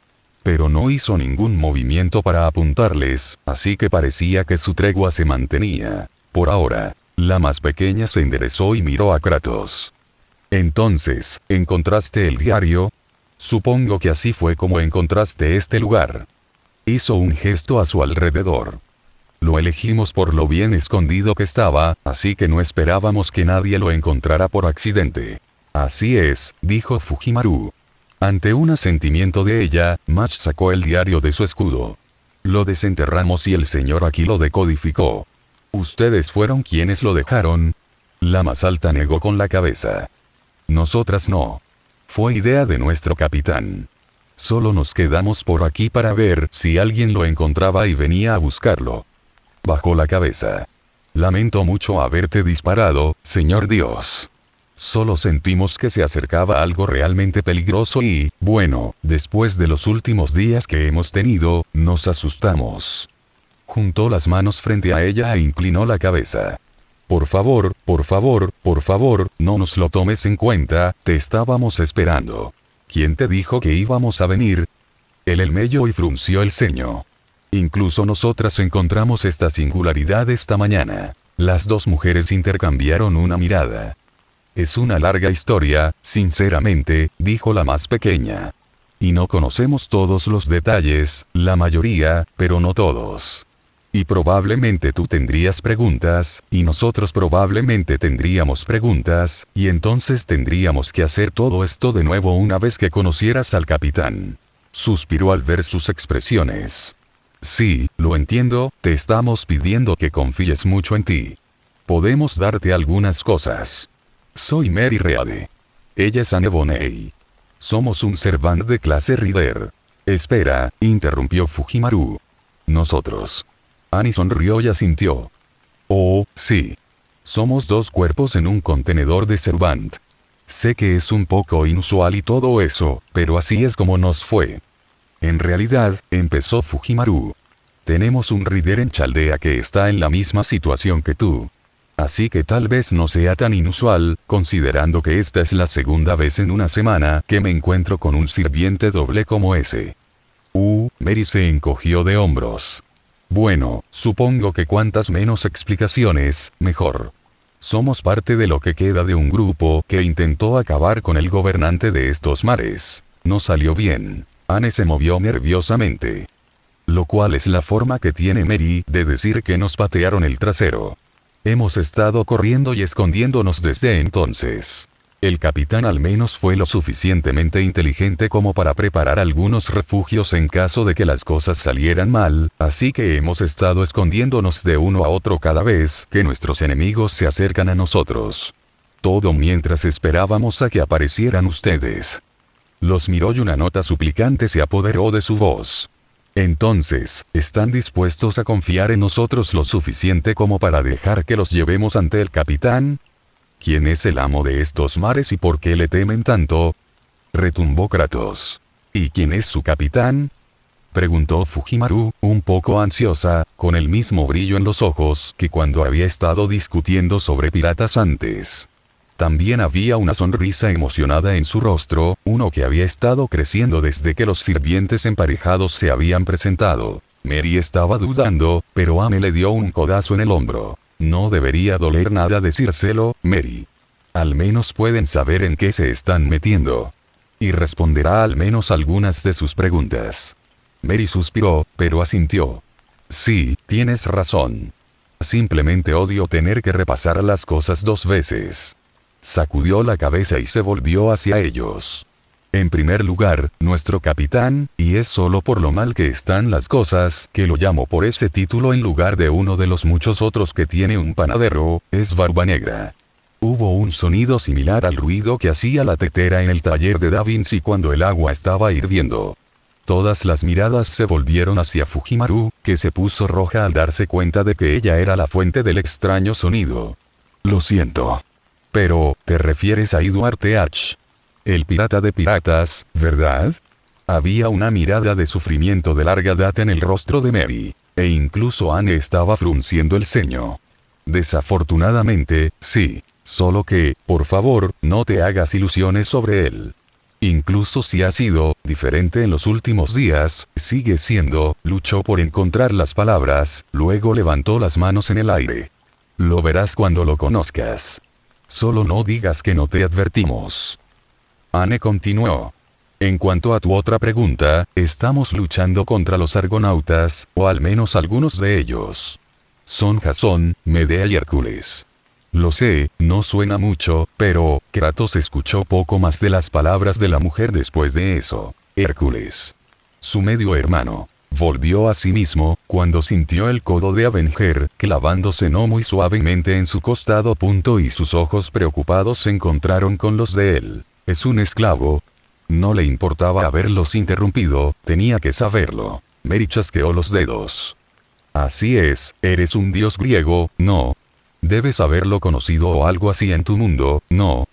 pero no hizo ningún movimiento para apuntarles, así que parecía que su tregua se mantenía. Por ahora, la más pequeña se enderezó y miró a Kratos. Entonces, ¿encontraste el diario? Supongo que así fue como encontraste este lugar. Hizo un gesto a su alrededor. Lo elegimos por lo bien escondido que estaba, así que no esperábamos que nadie lo encontrara por accidente. Así es, dijo Fujimaru. Ante un asentimiento de ella, Mach sacó el diario de su escudo. Lo desenterramos y el señor aquí lo decodificó. ¿Ustedes fueron quienes lo dejaron? La más alta negó con la cabeza. Nosotras no. Fue idea de nuestro capitán. Solo nos quedamos por aquí para ver si alguien lo encontraba y venía a buscarlo. Bajó la cabeza. Lamento mucho haberte disparado, señor Dios. Solo sentimos que se acercaba algo realmente peligroso y, bueno, después de los últimos días que hemos tenido, nos asustamos. Juntó las manos frente a ella e inclinó la cabeza. Por favor, no nos lo tomes en cuenta, te estábamos esperando. ¿Quién te dijo que íbamos a venir? Él elmelló y frunció el ceño. Incluso nosotras encontramos esta singularidad esta mañana. Las dos mujeres intercambiaron una mirada. Es una larga historia, sinceramente, dijo la más pequeña. Y no conocemos todos los detalles, la mayoría, pero no todos. Y probablemente tú tendrías preguntas, y nosotros probablemente tendríamos preguntas, y entonces tendríamos que hacer todo esto de nuevo una vez que conocieras al capitán. Suspiró al ver sus expresiones. Sí, lo entiendo, te estamos pidiendo que confíes mucho en ti. Podemos darte algunas cosas. Soy Mary Reade. Ella es Anne Boney. Somos un servant de clase Rider. Espera, interrumpió Fujimaru. Nosotros. Annie sonrió y asintió. Oh, sí. Somos dos cuerpos en un contenedor de servant. Sé que es un poco inusual y todo eso, pero así es como nos fue. En realidad, empezó Fujimaru. Tenemos un Rider en Chaldea que está en la misma situación que tú. Así que tal vez no sea tan inusual, considerando que esta es la segunda vez en una semana que me encuentro con un sirviente doble como ese. Mary se encogió de hombros. Bueno, supongo que cuantas menos explicaciones, mejor. Somos parte de lo que queda de un grupo que intentó acabar con el gobernante de estos mares. No salió bien. Anne se movió nerviosamente. Lo cual es la forma que tiene Mary de decir que nos patearon el trasero. Hemos estado corriendo y escondiéndonos desde entonces. El capitán al menos fue lo suficientemente inteligente como para preparar algunos refugios en caso de que las cosas salieran mal, así que hemos estado escondiéndonos de uno a otro cada vez que nuestros enemigos se acercan a nosotros. Todo mientras esperábamos a que aparecieran ustedes. Los miró y una nota suplicante se apoderó de su voz. Entonces, ¿están dispuestos a confiar en nosotros lo suficiente como para dejar que los llevemos ante el capitán? ¿Quién es el amo de estos mares y por qué le temen tanto? Retumbó Kratos. ¿Y quién es su capitán? Preguntó Fujimaru, un poco ansiosa, con el mismo brillo en los ojos que cuando había estado discutiendo sobre piratas antes. También había una sonrisa emocionada en su rostro, uno que había estado creciendo desde que los sirvientes emparejados se habían presentado. Mary estaba dudando, pero Anne le dio un codazo en el hombro. No debería doler nada decírselo, Mary. Al menos pueden saber en qué se están metiendo. Y responderá al menos algunas de sus preguntas. Mary suspiró, pero asintió. Sí, tienes razón. Simplemente odio tener que repasar las cosas dos veces. Sacudió la cabeza y se volvió hacia ellos. En primer lugar, nuestro capitán, y es solo por lo mal que están las cosas, que lo llamo por ese título en lugar de uno de los muchos otros que tiene un panadero, es Barba Negra. Hubo un sonido similar al ruido que hacía la tetera en el taller de Da Vinci cuando el agua estaba hirviendo. Todas las miradas se volvieron hacia Fujimaru, que se puso roja al darse cuenta de que ella era la fuente del extraño sonido. Lo siento. Pero, ¿te refieres a Edward Teach? El pirata de piratas, ¿verdad? Había una mirada de sufrimiento de larga data en el rostro de Mary, e incluso Anne estaba frunciendo el ceño. Desafortunadamente, sí. Solo que, por favor, no te hagas ilusiones sobre él. Incluso si ha sido diferente en los últimos días, sigue siendo, luchó por encontrar las palabras, luego levantó las manos en el aire. Lo verás cuando lo conozcas. Solo no digas que no te advertimos. Anne continuó. En cuanto a tu otra pregunta, estamos luchando contra los argonautas, o al menos algunos de ellos. Son Jasón, Medea y Hércules. Lo sé, no suena mucho, pero Kratos escuchó poco más de las palabras de la mujer después de eso. Hércules. Su medio hermano. Volvió a sí mismo, cuando sintió el codo de Avenger, clavándose no muy suavemente en su costado. Y sus ojos preocupados se encontraron con los de él. ¿Es un esclavo? No le importaba haberlos interrumpido, tenía que saberlo. Mary chasqueó los dedos. Así es, eres un dios griego, ¿no? Debes haberlo conocido o algo así en tu mundo, ¿no?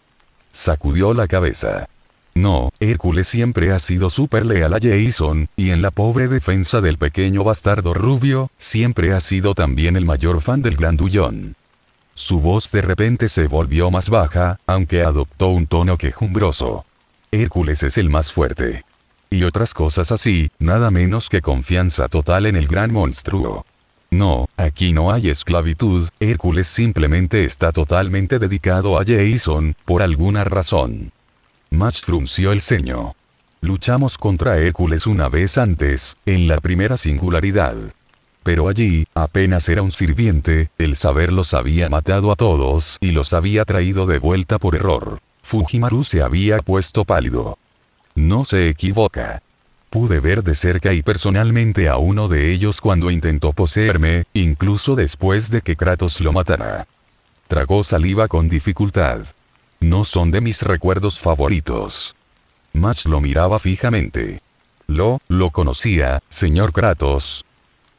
Sacudió la cabeza. No, Hércules siempre ha sido súper leal a Jason, y en la pobre defensa del pequeño bastardo rubio, siempre ha sido también el mayor fan del grandullón. Su voz de repente se volvió más baja, aunque adoptó un tono quejumbroso. Hércules es el más fuerte. Y otras cosas así, nada menos que confianza total en el gran monstruo. No, aquí no hay esclavitud, Hércules simplemente está totalmente dedicado a Jason, por alguna razón. Max frunció el ceño. Luchamos contra Hércules una vez antes, en la primera singularidad. Pero allí, apenas era un sirviente, el saber los había matado a todos y los había traído de vuelta por error. Fujimaru se había puesto pálido. No se equivoca. Pude ver de cerca y personalmente a uno de ellos cuando intentó poseerme, incluso después de que Kratos lo matara. Tragó saliva con dificultad. No son de mis recuerdos favoritos. Max lo miraba fijamente. Lo conocía, señor Kratos.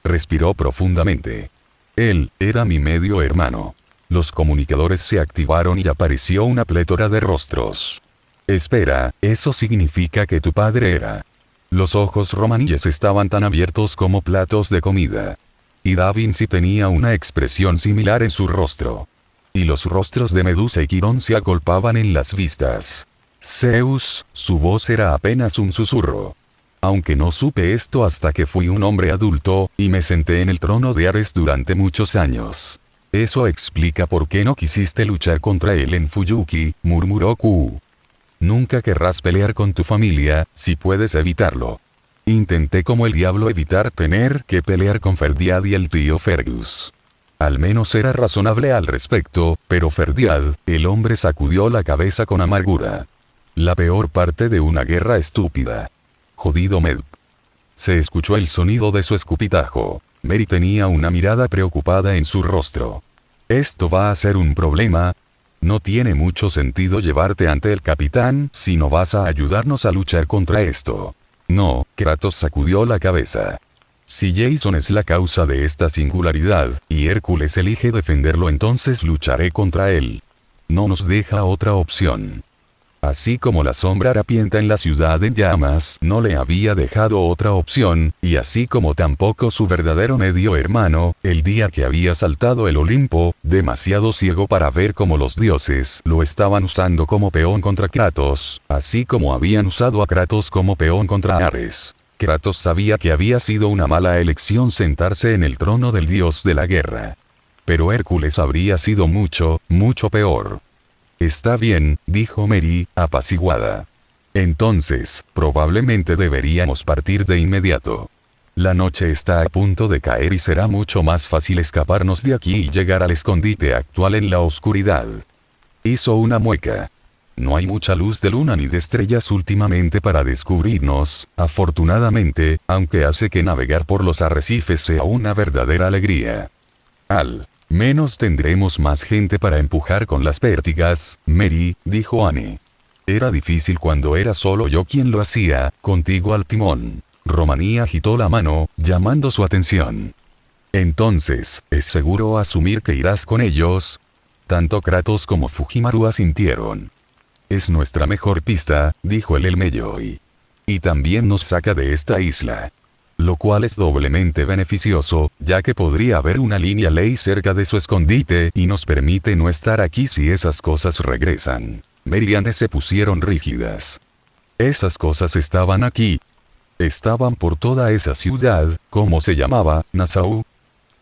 Respiró profundamente. Él, era mi medio hermano. Los comunicadores se activaron y apareció una plétora de rostros. Espera, eso significa que tu padre era... Los ojos romanilles estaban tan abiertos como platos de comida. Y Da Vinci tenía una expresión similar en su rostro. Y los rostros de Medusa y Quirón se agolpaban en las vistas. Zeus, su voz era apenas un susurro. Aunque no supe esto hasta que fui un hombre adulto, y me senté en el trono de Ares durante muchos años. Eso explica por qué no quisiste luchar contra él en Fuyuki, murmuró Ku. Nunca querrás pelear con tu familia, si puedes evitarlo. Intenté como el diablo evitar tener que pelear con Ferdiad y el tío Fergus. Al menos era razonable al respecto, pero Ferdiad, el hombre sacudió la cabeza con amargura. La peor parte de una guerra estúpida. Jodido Med. Se escuchó el sonido de su escupitajo. Mary tenía una mirada preocupada en su rostro. Esto va a ser un problema. No tiene mucho sentido llevarte ante el capitán si no vas a ayudarnos a luchar contra esto. No, Kratos sacudió la cabeza. Si Jason es la causa de esta singularidad, y Hércules elige defenderlo, entonces lucharé contra él. No nos deja otra opción. Así como la sombra harapienta en la ciudad en llamas no le había dejado otra opción, y así como tampoco su verdadero medio hermano, el día que había saltado el Olimpo, demasiado ciego para ver cómo los dioses lo estaban usando como peón contra Kratos, así como habían usado a Kratos como peón contra Ares. Kratos sabía que había sido una mala elección sentarse en el trono del dios de la guerra. Pero Hércules habría sido mucho, mucho peor. Está bien, dijo Mary, apaciguada. Entonces, probablemente deberíamos partir de inmediato. La noche está a punto de caer y será mucho más fácil escaparnos de aquí y llegar al escondite actual en la oscuridad. Hizo una mueca. No hay mucha luz de luna ni de estrellas últimamente para descubrirnos, afortunadamente, aunque hace que navegar por los arrecifes sea una verdadera alegría. Al menos tendremos más gente para empujar con las pértigas, Mary, dijo Anne. Era difícil cuando era solo yo quien lo hacía, contigo al timón. Romaní agitó la mano, llamando su atención. Entonces, ¿es seguro asumir que irás con ellos? Tanto Kratos como Fujimaru asintieron. Es nuestra mejor pista, dijo el Elmeyoi. Y también nos saca de esta isla. Lo cual es doblemente beneficioso, ya que podría haber una línea ley cerca de su escondite y nos permite no estar aquí si esas cosas regresan. Mary y Anne se pusieron rígidas. Esas cosas estaban aquí. Estaban por toda esa ciudad, ¿cómo se llamaba? Nassau.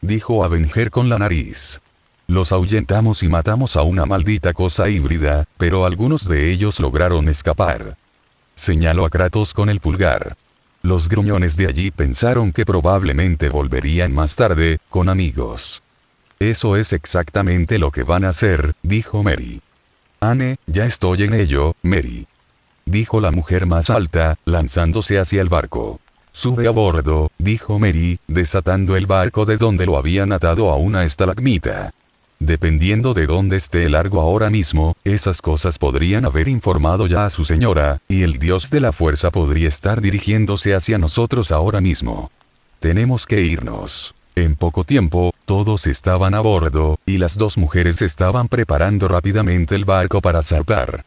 Dijo Avenger con la nariz. Los ahuyentamos y matamos a una maldita cosa híbrida, pero algunos de ellos lograron escapar. Señaló a Kratos con el pulgar. Los gruñones de allí pensaron que probablemente volverían más tarde, con amigos. Eso es exactamente lo que van a hacer, dijo Mary. Anne, ya estoy en ello, Mary. Dijo la mujer más alta, lanzándose hacia el barco. Sube a bordo, dijo Mary, desatando el barco de donde lo habían atado a una estalagmita. Dependiendo de dónde esté el largo ahora mismo, esas cosas podrían haber informado ya a su señora, y el dios de la fuerza podría estar dirigiéndose hacia nosotros ahora mismo. Tenemos que irnos. En poco tiempo, todos estaban a bordo, y las dos mujeres estaban preparando rápidamente el barco para zarpar.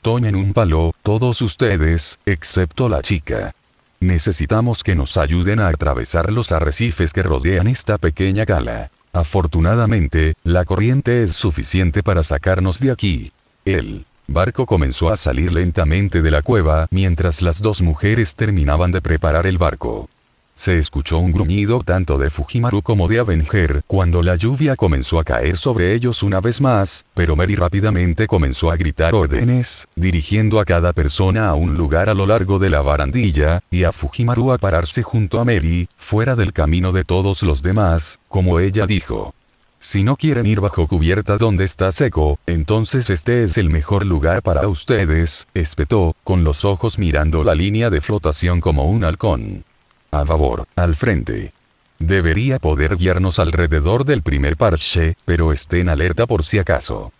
Tomen un palo, todos ustedes, excepto la chica. Necesitamos que nos ayuden a atravesar los arrecifes que rodean esta pequeña cala. Afortunadamente, la corriente es suficiente para sacarnos de aquí. El barco comenzó a salir lentamente de la cueva mientras las dos mujeres terminaban de preparar el barco. Se escuchó un gruñido tanto de Fujimaru como de Avenger cuando la lluvia comenzó a caer sobre ellos una vez más, pero Mary rápidamente comenzó a gritar órdenes, dirigiendo a cada persona a un lugar a lo largo de la barandilla, y a Fujimaru a pararse junto a Mary, fuera del camino de todos los demás, como ella dijo. Si no quieren ir bajo cubierta donde está seco, entonces este es el mejor lugar para ustedes, espetó, con los ojos mirando la línea de flotación como un halcón. A favor, al frente. Debería poder guiarnos alrededor del primer parche, pero estén alerta por si acaso.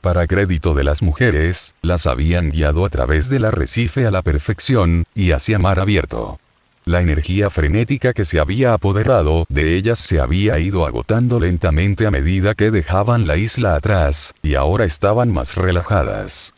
Para crédito de las mujeres, las habían guiado a través del arrecife a la perfección, y hacia mar abierto. La energía frenética que se había apoderado de ellas se había ido agotando lentamente a medida que dejaban la isla atrás, y ahora estaban más relajadas.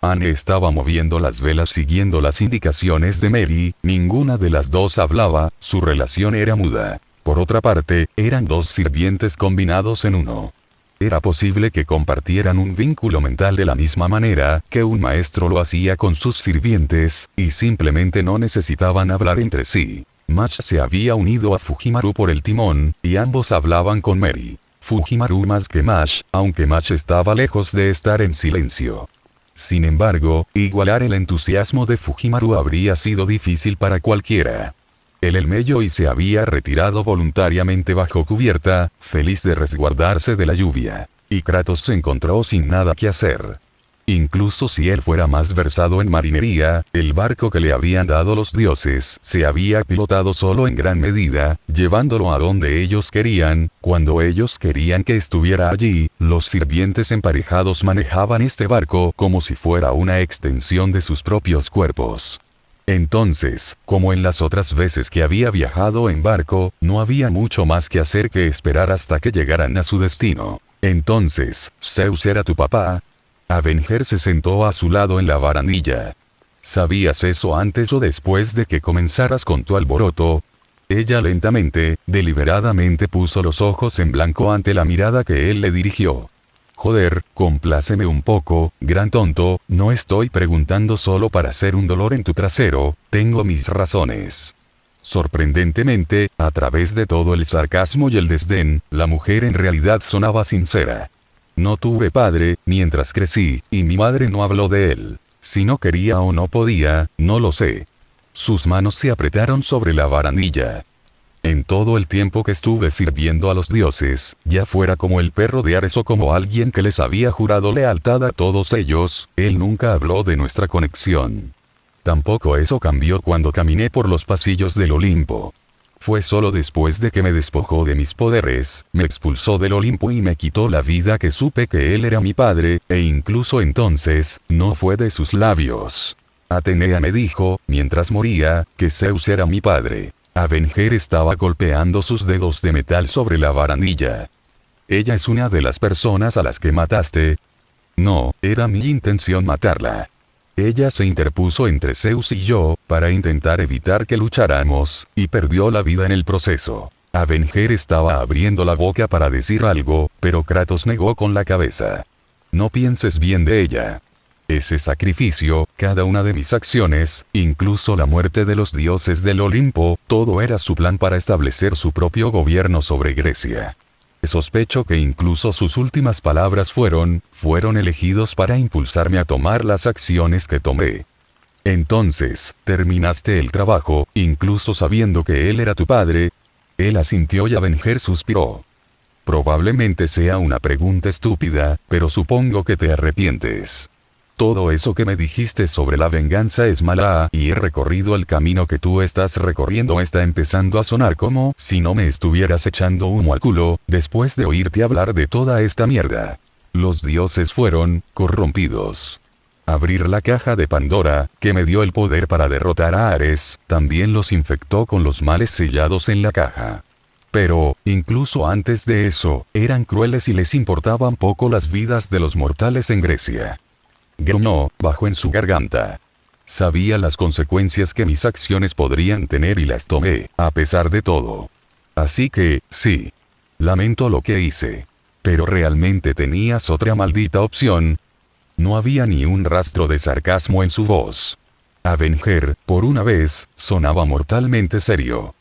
Anne estaba moviendo las velas siguiendo las indicaciones de Mary, ninguna de las dos hablaba, su relación era muda. Por otra parte, eran dos sirvientes combinados en uno. Era posible que compartieran un vínculo mental de la misma manera que un maestro lo hacía con sus sirvientes, y simplemente no necesitaban hablar entre sí. Mach se había unido a Fujimaru por el timón, y ambos hablaban con Mary. Fujimaru más que Mach, aunque Mach estaba lejos de estar en silencio. Sin embargo, igualar el entusiasmo de Fujimaru habría sido difícil para cualquiera. El Meiyōi se había retirado voluntariamente bajo cubierta, feliz de resguardarse de la lluvia, y Kratos se encontró sin nada que hacer. Incluso si él fuera más versado en marinería, el barco que le habían dado los dioses se había pilotado solo en gran medida, llevándolo a donde ellos querían, cuando ellos querían que estuviera allí. Los sirvientes emparejados manejaban este barco como si fuera una extensión de sus propios cuerpos. Entonces, como en las otras veces que había viajado en barco, no había mucho más que hacer que esperar hasta que llegaran a su destino. Entonces, Zeus era tu papá. Avenger se sentó a su lado en la barandilla. ¿Sabías eso antes o después de que comenzaras con tu alboroto? Ella lentamente, deliberadamente puso los ojos en blanco ante la mirada que él le dirigió. Joder, compláceme un poco, gran tonto, no estoy preguntando solo para hacer un dolor en tu trasero, tengo mis razones. Sorprendentemente, a través de todo el sarcasmo y el desdén, la mujer en realidad sonaba sincera. No tuve padre, mientras crecí, y mi madre no habló de él. Si no quería o no podía, no lo sé. Sus manos se apretaron sobre la barandilla. En todo el tiempo que estuve sirviendo a los dioses, ya fuera como el perro de Ares o como alguien que les había jurado lealtad a todos ellos, él nunca habló de nuestra conexión. Tampoco eso cambió cuando caminé por los pasillos del Olimpo. Fue solo después de que me despojó de mis poderes, me expulsó del Olimpo y me quitó la vida que supe que él era mi padre, e incluso entonces, no fue de sus labios. Atenea me dijo, mientras moría, que Zeus era mi padre. Avenger estaba golpeando sus dedos de metal sobre la barandilla. ¿Ella es una de las personas a las que mataste? No, era mi intención matarla. Ella se interpuso entre Zeus y yo, para intentar evitar que lucháramos, y perdió la vida en el proceso. Avenger estaba abriendo la boca para decir algo, pero Kratos negó con la cabeza. No pienses bien de ella. Ese sacrificio, cada una de mis acciones, incluso la muerte de los dioses del Olimpo, todo era su plan para establecer su propio gobierno sobre Grecia. Sospecho que incluso sus últimas palabras fueron elegidos para impulsarme a tomar las acciones que tomé. Entonces, terminaste el trabajo, incluso sabiendo que él era tu padre. Él asintió y Avenger suspiró. Probablemente sea una pregunta estúpida, pero supongo que te arrepientes. Todo eso que me dijiste sobre la venganza es mala y he recorrido el camino que tú estás recorriendo está empezando a sonar como si no me estuvieras echando humo al culo, después de oírte hablar de toda esta mierda. Los dioses fueron corrompidos. Abrir la caja de Pandora, que me dio el poder para derrotar a Ares, también los infectó con los males sellados en la caja. Pero, incluso antes de eso, eran crueles y les importaban poco las vidas de los mortales en Grecia. Gruñó, bajo en su garganta. Sabía las consecuencias que mis acciones podrían tener y las tomé, a pesar de todo. Así que, sí. Lamento lo que hice. Pero realmente tenías otra maldita opción. No había ni un rastro de sarcasmo en su voz. Avenger, por una vez, sonaba mortalmente serio.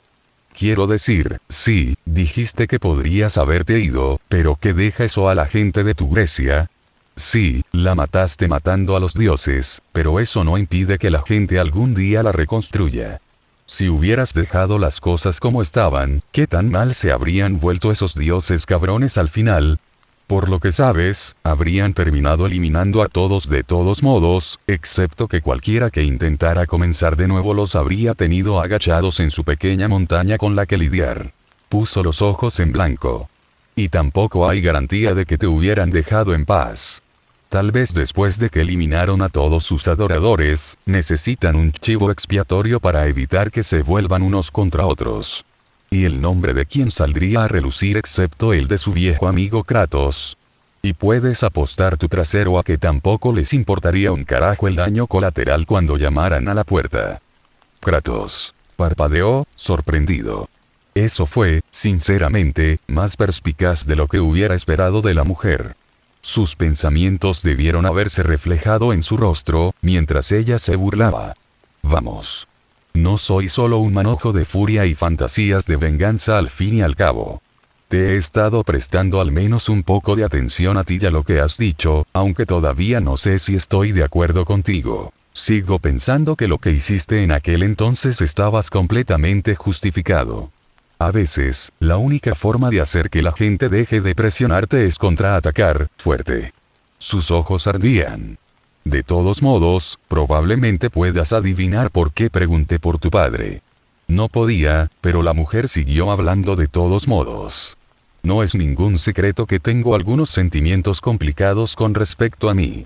Quiero decir, sí, dijiste que podrías haberte ido, pero ¿qué deja eso a la gente de tu Grecia? Sí, la mataste matando a los dioses, pero eso no impide que la gente algún día la reconstruya. Si hubieras dejado las cosas como estaban, ¿qué tan mal se habrían vuelto esos dioses cabrones al final? Por lo que sabes, habrían terminado eliminando a todos de todos modos, excepto que cualquiera que intentara comenzar de nuevo los habría tenido agachados en su pequeña montaña con la que lidiar. Puso los ojos en blanco. Y tampoco hay garantía de que te hubieran dejado en paz. Tal vez después de que eliminaron a todos sus adoradores, necesitan un chivo expiatorio para evitar que se vuelvan unos contra otros. ¿Y el nombre de quién saldría a relucir excepto el de su viejo amigo Kratos? Y puedes apostar tu trasero a que tampoco les importaría un carajo el daño colateral cuando llamaran a la puerta. Kratos. Parpadeó, sorprendido. Eso fue, sinceramente, más perspicaz de lo que hubiera esperado de la mujer. Sus pensamientos debieron haberse reflejado en su rostro, mientras ella se burlaba. Vamos. No soy solo un manojo de furia y fantasías de venganza al fin y al cabo. Te he estado prestando al menos un poco de atención a ti y a lo que has dicho, aunque todavía no sé si estoy de acuerdo contigo. Sigo pensando que lo que hiciste en aquel entonces estabas completamente justificado. A veces, la única forma de hacer que la gente deje de presionarte es contraatacar, fuerte. Sus ojos ardían. De todos modos, probablemente puedas adivinar por qué pregunté por tu padre. No podía, pero la mujer siguió hablando de todos modos. No es ningún secreto que tengo algunos sentimientos complicados con respecto a mí.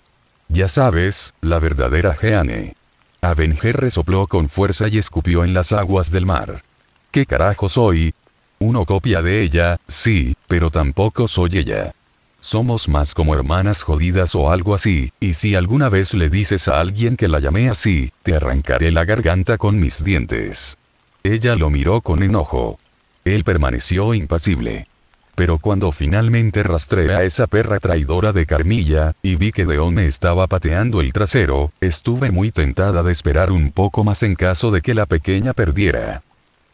Ya sabes, la verdadera Jeanne. Avenger resopló con fuerza y escupió en las aguas del mar. ¿Qué carajo soy? Uno copia de ella, sí, pero tampoco soy ella. Somos más como hermanas jodidas o algo así, y si alguna vez le dices a alguien que la llamé así, te arrancaré la garganta con mis dientes. Ella lo miró con enojo. Él permaneció impasible. Pero cuando finalmente rastreé a esa perra traidora de Carmilla, y vi que Deón me estaba pateando el trasero, estuve muy tentada de esperar un poco más en caso de que la pequeña perdiera.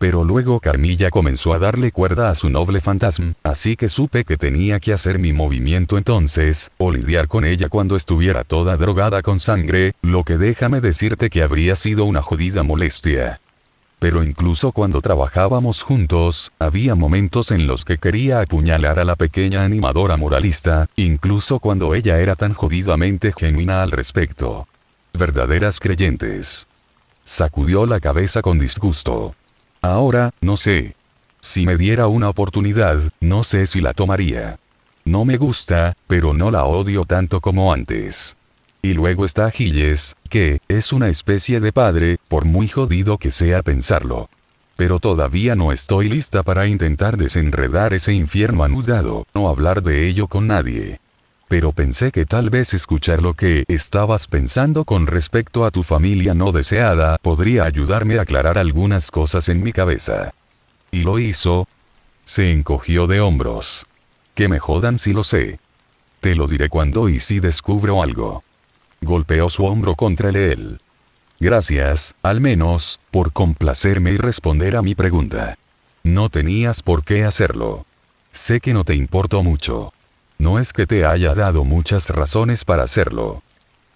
Pero luego Carmilla comenzó a darle cuerda a su noble fantasma, así que supe que tenía que hacer mi movimiento entonces, o lidiar con ella cuando estuviera toda drogada con sangre, lo que déjame decirte que habría sido una jodida molestia. Pero incluso cuando trabajábamos juntos, había momentos en los que quería apuñalar a la pequeña animadora moralista, incluso cuando ella era tan jodidamente genuina al respecto. Verdaderas creyentes. Sacudió la cabeza con disgusto. Ahora, no sé. Si me diera una oportunidad, no sé si la tomaría. No me gusta, pero no la odio tanto como antes. Y luego está Gilles, que es una especie de padre, por muy jodido que sea pensarlo. Pero todavía no estoy lista para intentar desenredar ese infierno anudado, o hablar de ello con nadie. Pero pensé que tal vez escuchar lo que estabas pensando con respecto a tu familia no deseada podría ayudarme a aclarar algunas cosas en mi cabeza. Y lo hizo. Se encogió de hombros. Que me jodan si lo sé. Te lo diré cuando y si descubro algo. golpeó su hombro contra él. Gracias, al menos, por complacerme y responder a mi pregunta. No tenías por qué hacerlo. Sé que no te importó mucho. No es que te haya dado muchas razones para hacerlo.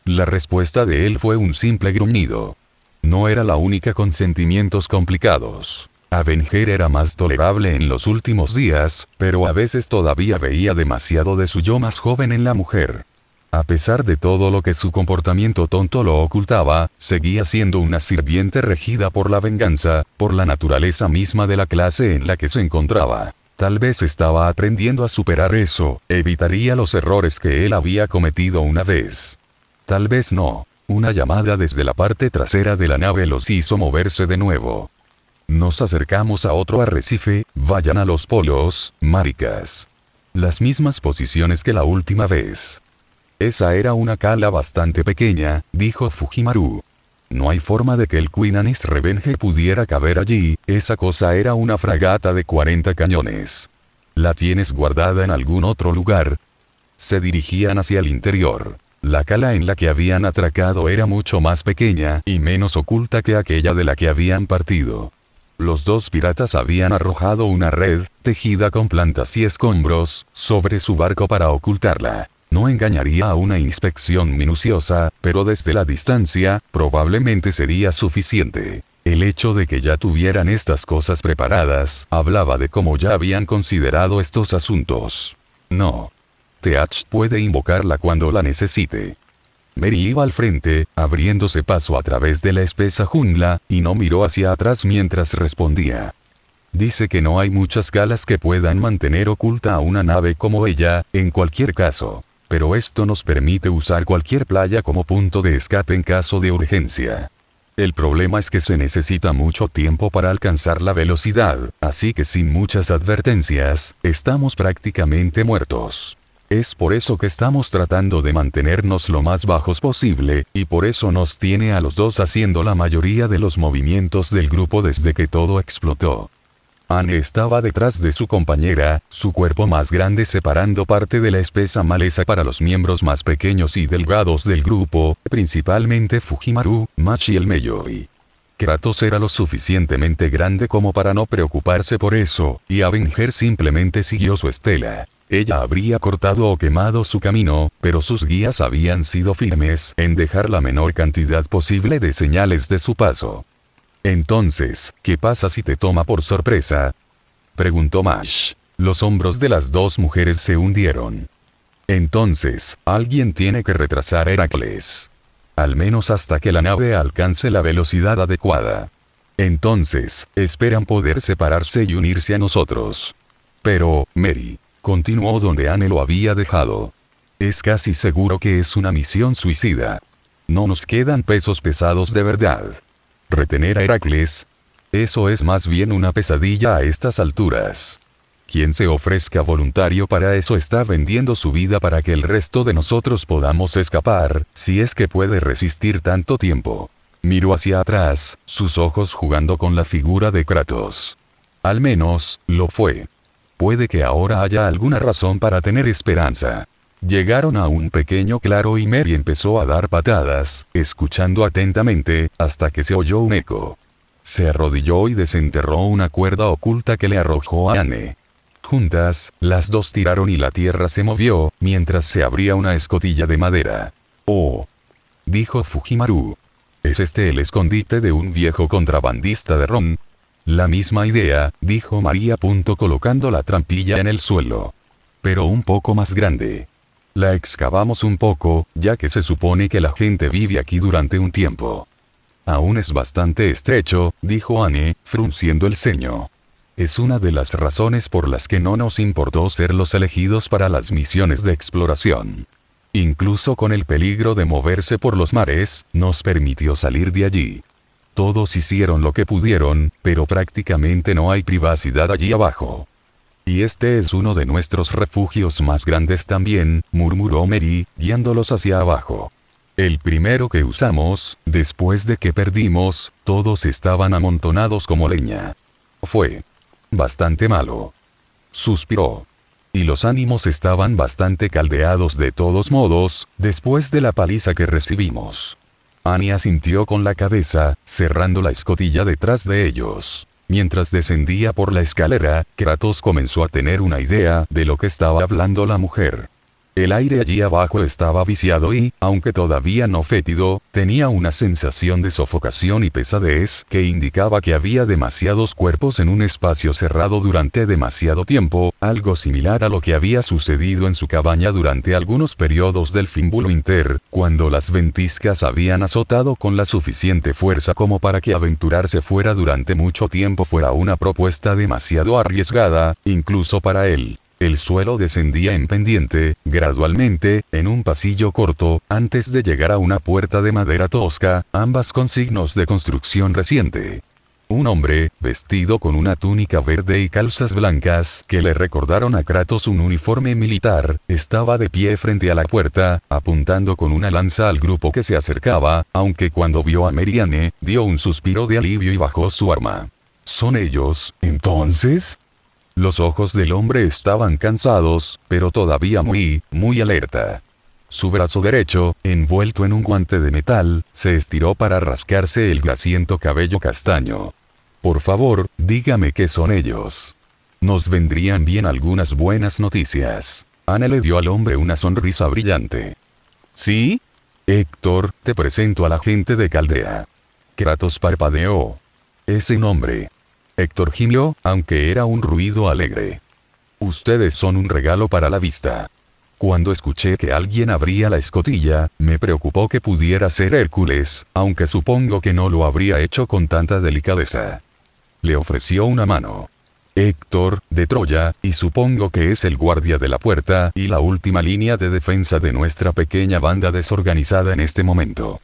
La respuesta de él fue un simple gruñido. No era la única con sentimientos complicados. Avenger era más tolerable en los últimos días, pero a veces todavía veía demasiado de su yo más joven en la mujer. A pesar de todo lo que su comportamiento tonto lo ocultaba, seguía siendo una sirviente regida por la venganza, por la naturaleza misma de la clase en la que se encontraba. Tal vez estaba aprendiendo a superar eso, evitaría los errores que él había cometido una vez. Tal vez no. Una llamada desde la parte trasera de la nave los hizo moverse de nuevo. Nos acercamos a otro arrecife, vayan a los polos, maricas. Las mismas posiciones que la última vez. Esa era una cala bastante pequeña, dijo Fujimaru. No hay forma de que el Queen's Revenge pudiera caber allí, esa cosa era una fragata de 40 cañones. ¿La tienes guardada en algún otro lugar? Se dirigían hacia el interior. La cala en la que habían atracado era mucho más pequeña y menos oculta que aquella de la que habían partido. Los dos piratas habían arrojado una red, tejida con plantas y escombros, sobre su barco para ocultarla. No engañaría a una inspección minuciosa, pero desde la distancia, probablemente sería suficiente. El hecho de que ya tuvieran estas cosas preparadas, hablaba de cómo ya habían considerado estos asuntos. No. Teach puede invocarla cuando la necesite. Mary iba al frente, abriéndose paso a través de la espesa jungla, y no miró hacia atrás mientras respondía. Dice que no hay muchas calas que puedan mantener oculta a una nave como ella, en cualquier caso. Pero esto nos permite usar cualquier playa como punto de escape en caso de urgencia. El problema es que se necesita mucho tiempo para alcanzar la velocidad, así que sin muchas advertencias, estamos prácticamente muertos. Es por eso que estamos tratando de mantenernos lo más bajos posible, y por eso nos tiene a los dos haciendo la mayoría de los movimientos del grupo desde que todo explotó. Anne estaba detrás de su compañera, su cuerpo más grande separando parte de la espesa maleza para los miembros más pequeños y delgados del grupo, principalmente Fujimaru, Machi y el Meyoi. Kratos era lo suficientemente grande como para no preocuparse por eso, y Avenger simplemente siguió su estela. Ella habría cortado o quemado su camino, pero sus guías habían sido firmes en dejar la menor cantidad posible de señales de su paso. Entonces, ¿qué pasa si te toma por sorpresa?, preguntó Mash. Los hombros de las dos mujeres se hundieron. Entonces, alguien tiene que retrasar a Heracles. Al menos hasta que la nave alcance la velocidad adecuada. Entonces, esperan poder separarse y unirse a nosotros. Pero, Mary, continuó donde Anne lo había dejado. Es casi seguro que es una misión suicida. No nos quedan pesos pesados de verdad. ¿Retener a Heracles? Eso es más bien una pesadilla a estas alturas. Quien se ofrezca voluntario para eso está vendiendo su vida para que el resto de nosotros podamos escapar, si es que puede resistir tanto tiempo. Miró hacia atrás, sus ojos jugando con la figura de Kratos. Al menos, lo fue. Puede que ahora haya alguna razón para tener esperanza. Llegaron a un pequeño claro y Mary empezó a dar patadas, escuchando atentamente, hasta que se oyó un eco. Se arrodilló y desenterró una cuerda oculta que le arrojó a Anne. Juntas, las dos tiraron y la tierra se movió, mientras se abría una escotilla de madera. «Oh», dijo Fujimaru. «¿Es este el escondite de un viejo contrabandista de ron?» «La misma idea», dijo María. Colocando la trampilla en el suelo. «Pero un poco más grande. La excavamos un poco, ya que se supone que la gente vive aquí durante un tiempo». «Aún es bastante estrecho», dijo Anne, frunciendo el ceño. «Es una de las razones por las que no nos importó ser los elegidos para las misiones de exploración. Incluso con el peligro de moverse por los mares, nos permitió salir de allí. Todos hicieron lo que pudieron, pero prácticamente no hay privacidad allí abajo. Y este es uno de nuestros refugios más grandes también», murmuró Mary, guiándolos hacia abajo. «El primero que usamos, después de que perdimos, todos estaban amontonados como leña. Fue bastante malo». Suspiró. y los ánimos estaban bastante caldeados de todos modos, después de la paliza que recibimos. Annie asintió con la cabeza, cerrando la escotilla detrás de ellos. Mientras descendía por la escalera, Kratos comenzó a tener una idea de lo que estaba hablando la mujer. El aire allí abajo estaba viciado y, aunque todavía no fétido, tenía una sensación de sofocación y pesadez que indicaba que había demasiados cuerpos en un espacio cerrado durante demasiado tiempo, algo similar a lo que había sucedido en su cabaña durante algunos periodos del Fimbulwinter, cuando las ventiscas habían azotado con la suficiente fuerza como para que aventurarse fuera durante mucho tiempo fuera una propuesta demasiado arriesgada, incluso para él. El suelo descendía en pendiente, gradualmente, en un pasillo corto, antes de llegar a una puerta de madera tosca, ambas con signos de construcción reciente. Un hombre, vestido con una túnica verde y calzas blancas que le recordaron a Kratos un uniforme militar, estaba de pie frente a la puerta, apuntando con una lanza al grupo que se acercaba, aunque cuando vio a Meriane, dio un suspiro de alivio y bajó su arma. ¿Son ellos, entonces? Los ojos del hombre estaban cansados, pero todavía muy alerta. Su brazo derecho, envuelto en un guante de metal, se estiró para rascarse el grasiento cabello castaño. Por favor, dígame qué son ellos. Nos vendrían bien algunas buenas noticias. Anne le dio al hombre una sonrisa brillante. ¿Sí? Héctor, te presento a la gente de Caldea. Kratos parpadeó. Ese nombre. Héctor gimió, aunque era un ruido alegre. Ustedes son un regalo para la vista. Cuando escuché que alguien abría la escotilla, me preocupó que pudiera ser Hércules, aunque supongo que no lo habría hecho con tanta delicadeza. Le ofreció una mano. Héctor, de Troya, y supongo que es el guardia de la puerta y la última línea de defensa de nuestra pequeña banda desorganizada en este momento.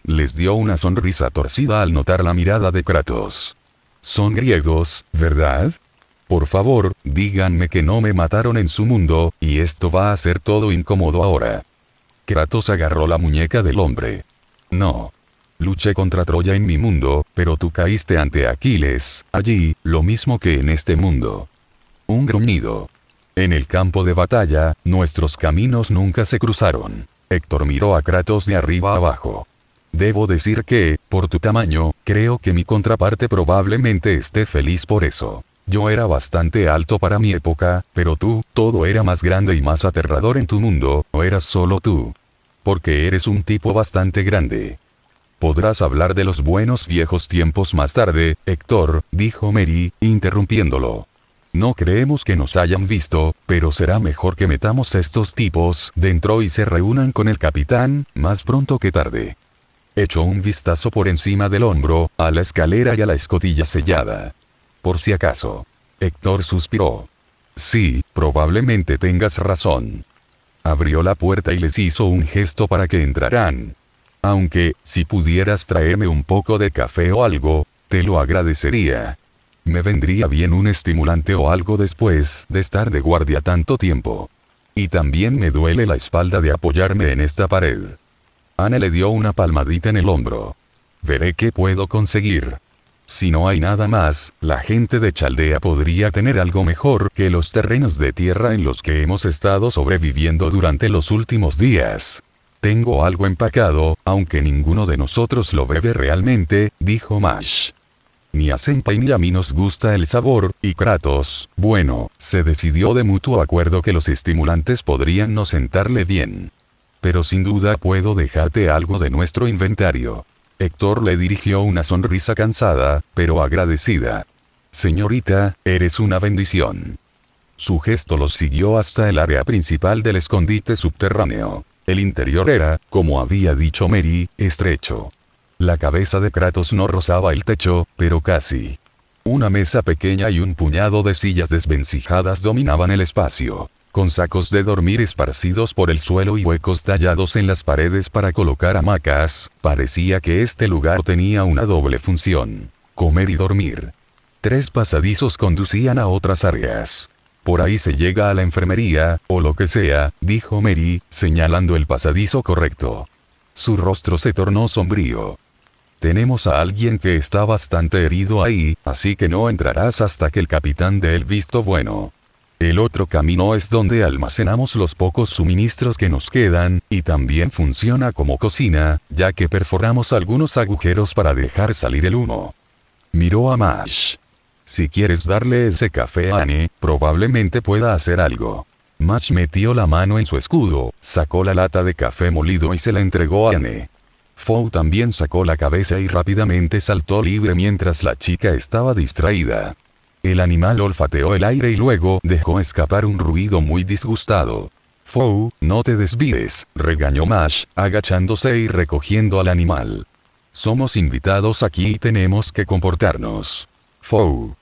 Les dio una sonrisa torcida al notar la mirada de Kratos. Son griegos, ¿verdad? Por favor, díganme que no me mataron en su mundo, y esto va a ser todo incómodo ahora. Kratos agarró la muñeca del hombre. No. Luché contra Troya en mi mundo, pero tú caíste ante Aquiles, allí, lo mismo que en este mundo. Un gruñido. En el campo de batalla, nuestros caminos nunca se cruzaron. Héctor miró a Kratos de arriba abajo. Debo decir que, por tu tamaño, creo que mi contraparte probablemente esté feliz por eso. Yo era bastante alto para mi época, pero tú, todo era más grande y más aterrador en tu mundo, o eras solo tú. Porque eres un tipo bastante grande. Podrás hablar de los buenos viejos tiempos más tarde, Héctor, dijo Mary, interrumpiéndolo. No creemos que nos hayan visto, pero será mejor que metamos a estos tipos dentro y se reúnan con el capitán, más pronto que tarde. Echó un vistazo por encima del hombro, a la escalera y a la escotilla sellada. Por si acaso. Héctor suspiró. Sí, probablemente tengas razón. Abrió la puerta y les hizo un gesto para que entraran. Aunque, si pudieras traerme un poco de café o algo, te lo agradecería. Me vendría bien un estimulante o algo después de estar de guardia tanto tiempo. Y también me duele la espalda de apoyarme en esta pared. Anne le dio una palmadita en el hombro. Veré qué puedo conseguir. Si no hay nada más, la gente de Chaldea podría tener algo mejor que los terrenos de tierra en los que hemos estado sobreviviendo durante los últimos días. Tengo algo empacado, aunque ninguno de nosotros lo bebe realmente, dijo Mash. Ni a Senpai ni a mí nos gusta el sabor, y Kratos, bueno, se decidió de mutuo acuerdo que los estimulantes podrían no sentarle bien. Pero sin duda puedo dejarte algo de nuestro inventario. Héctor le dirigió una sonrisa cansada, pero agradecida. Señorita, eres una bendición. Su gesto los siguió hasta el área principal del escondite subterráneo. El interior era, como había dicho Mary, estrecho. La cabeza de Kratos no rozaba el techo, pero casi. Una mesa pequeña y un puñado de sillas desvencijadas dominaban el espacio. Con sacos de dormir esparcidos por el suelo y huecos tallados en las paredes para colocar hamacas, parecía que este lugar tenía una doble función: comer y dormir. 3 pasadizos conducían a otras áreas. Por ahí se llega a la enfermería, o lo que sea, dijo Mary, señalando el pasadizo correcto. Su rostro se tornó sombrío. Tenemos a alguien que está bastante herido ahí, así que no entrarás hasta que el capitán dé el visto bueno. El otro camino es donde almacenamos los pocos suministros que nos quedan, y también funciona como cocina, ya que perforamos algunos agujeros para dejar salir el humo. Miró a Mash. Si quieres darle ese café a Anne, probablemente pueda hacer algo. Mash metió la mano en su escudo, sacó la lata de café molido y se la entregó a Anne. Fou también sacó la cabeza y rápidamente saltó libre mientras la chica estaba distraída. El animal olfateó el aire y luego dejó escapar un ruido muy disgustado. Fou, no te desvíes, regañó Mash, agachándose y recogiendo al animal. Somos invitados aquí y tenemos que comportarnos. Fou.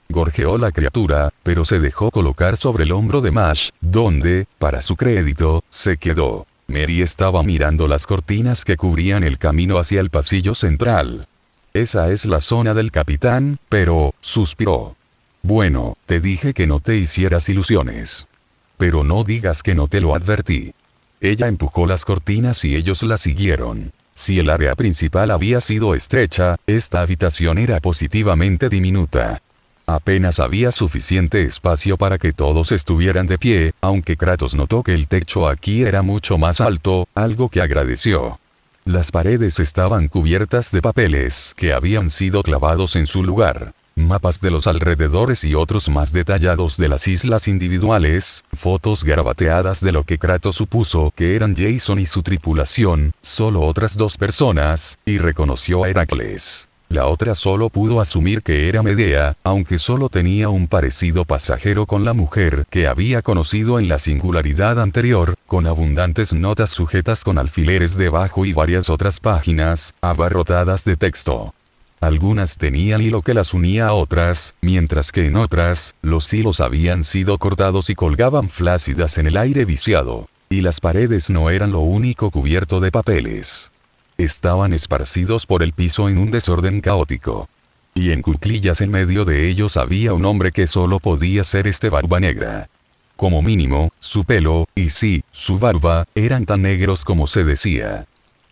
Gorjeó la criatura, pero se dejó colocar sobre el hombro de Mash, donde, para su crédito, se quedó. Mary estaba mirando las cortinas que cubrían el camino hacia el pasillo central. Esa es la zona del capitán, pero, suspiró. Bueno, te dije que no te hicieras ilusiones. Pero no digas que no te lo advertí. Ella empujó las cortinas y ellos la siguieron. Si el área principal había sido estrecha, esta habitación era positivamente diminuta. Apenas había suficiente espacio para que todos estuvieran de pie, aunque Kratos notó que el techo aquí era mucho más alto, algo que agradeció. Las paredes estaban cubiertas de papeles que habían sido clavados en su lugar. Mapas de los alrededores y otros más detallados de las islas individuales, fotos garabateadas de lo que Kratos supuso que eran Jason y su tripulación, solo otras dos personas, y reconoció a Heracles. La otra solo pudo asumir que era Medea, aunque solo tenía un parecido pasajero con la mujer que había conocido en la singularidad anterior, con abundantes notas sujetas con alfileres debajo y varias otras páginas, abarrotadas de texto. Algunas tenían hilo que las unía a otras, mientras que en otras, los hilos habían sido cortados y colgaban flácidas en el aire viciado. Y las paredes no eran lo único cubierto de papeles. Estaban esparcidos por el piso en un desorden caótico. Y en cuclillas en medio de ellos había un hombre que solo podía ser este Barba Negra. Como mínimo, su pelo, y sí, su barba, eran tan negros como se decía.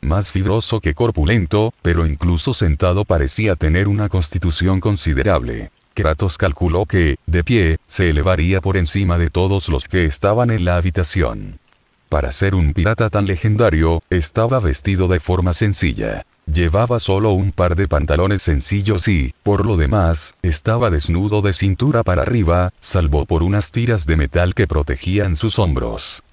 Más fibroso que corpulento, pero incluso sentado parecía tener una constitución considerable. Kratos calculó que, de pie, se elevaría por encima de todos los que estaban en la habitación. Para ser un pirata tan legendario, estaba vestido de forma sencilla. Llevaba solo un par de pantalones sencillos y, por lo demás, estaba desnudo de cintura para arriba, salvo por unas tiras de metal que protegían sus hombros.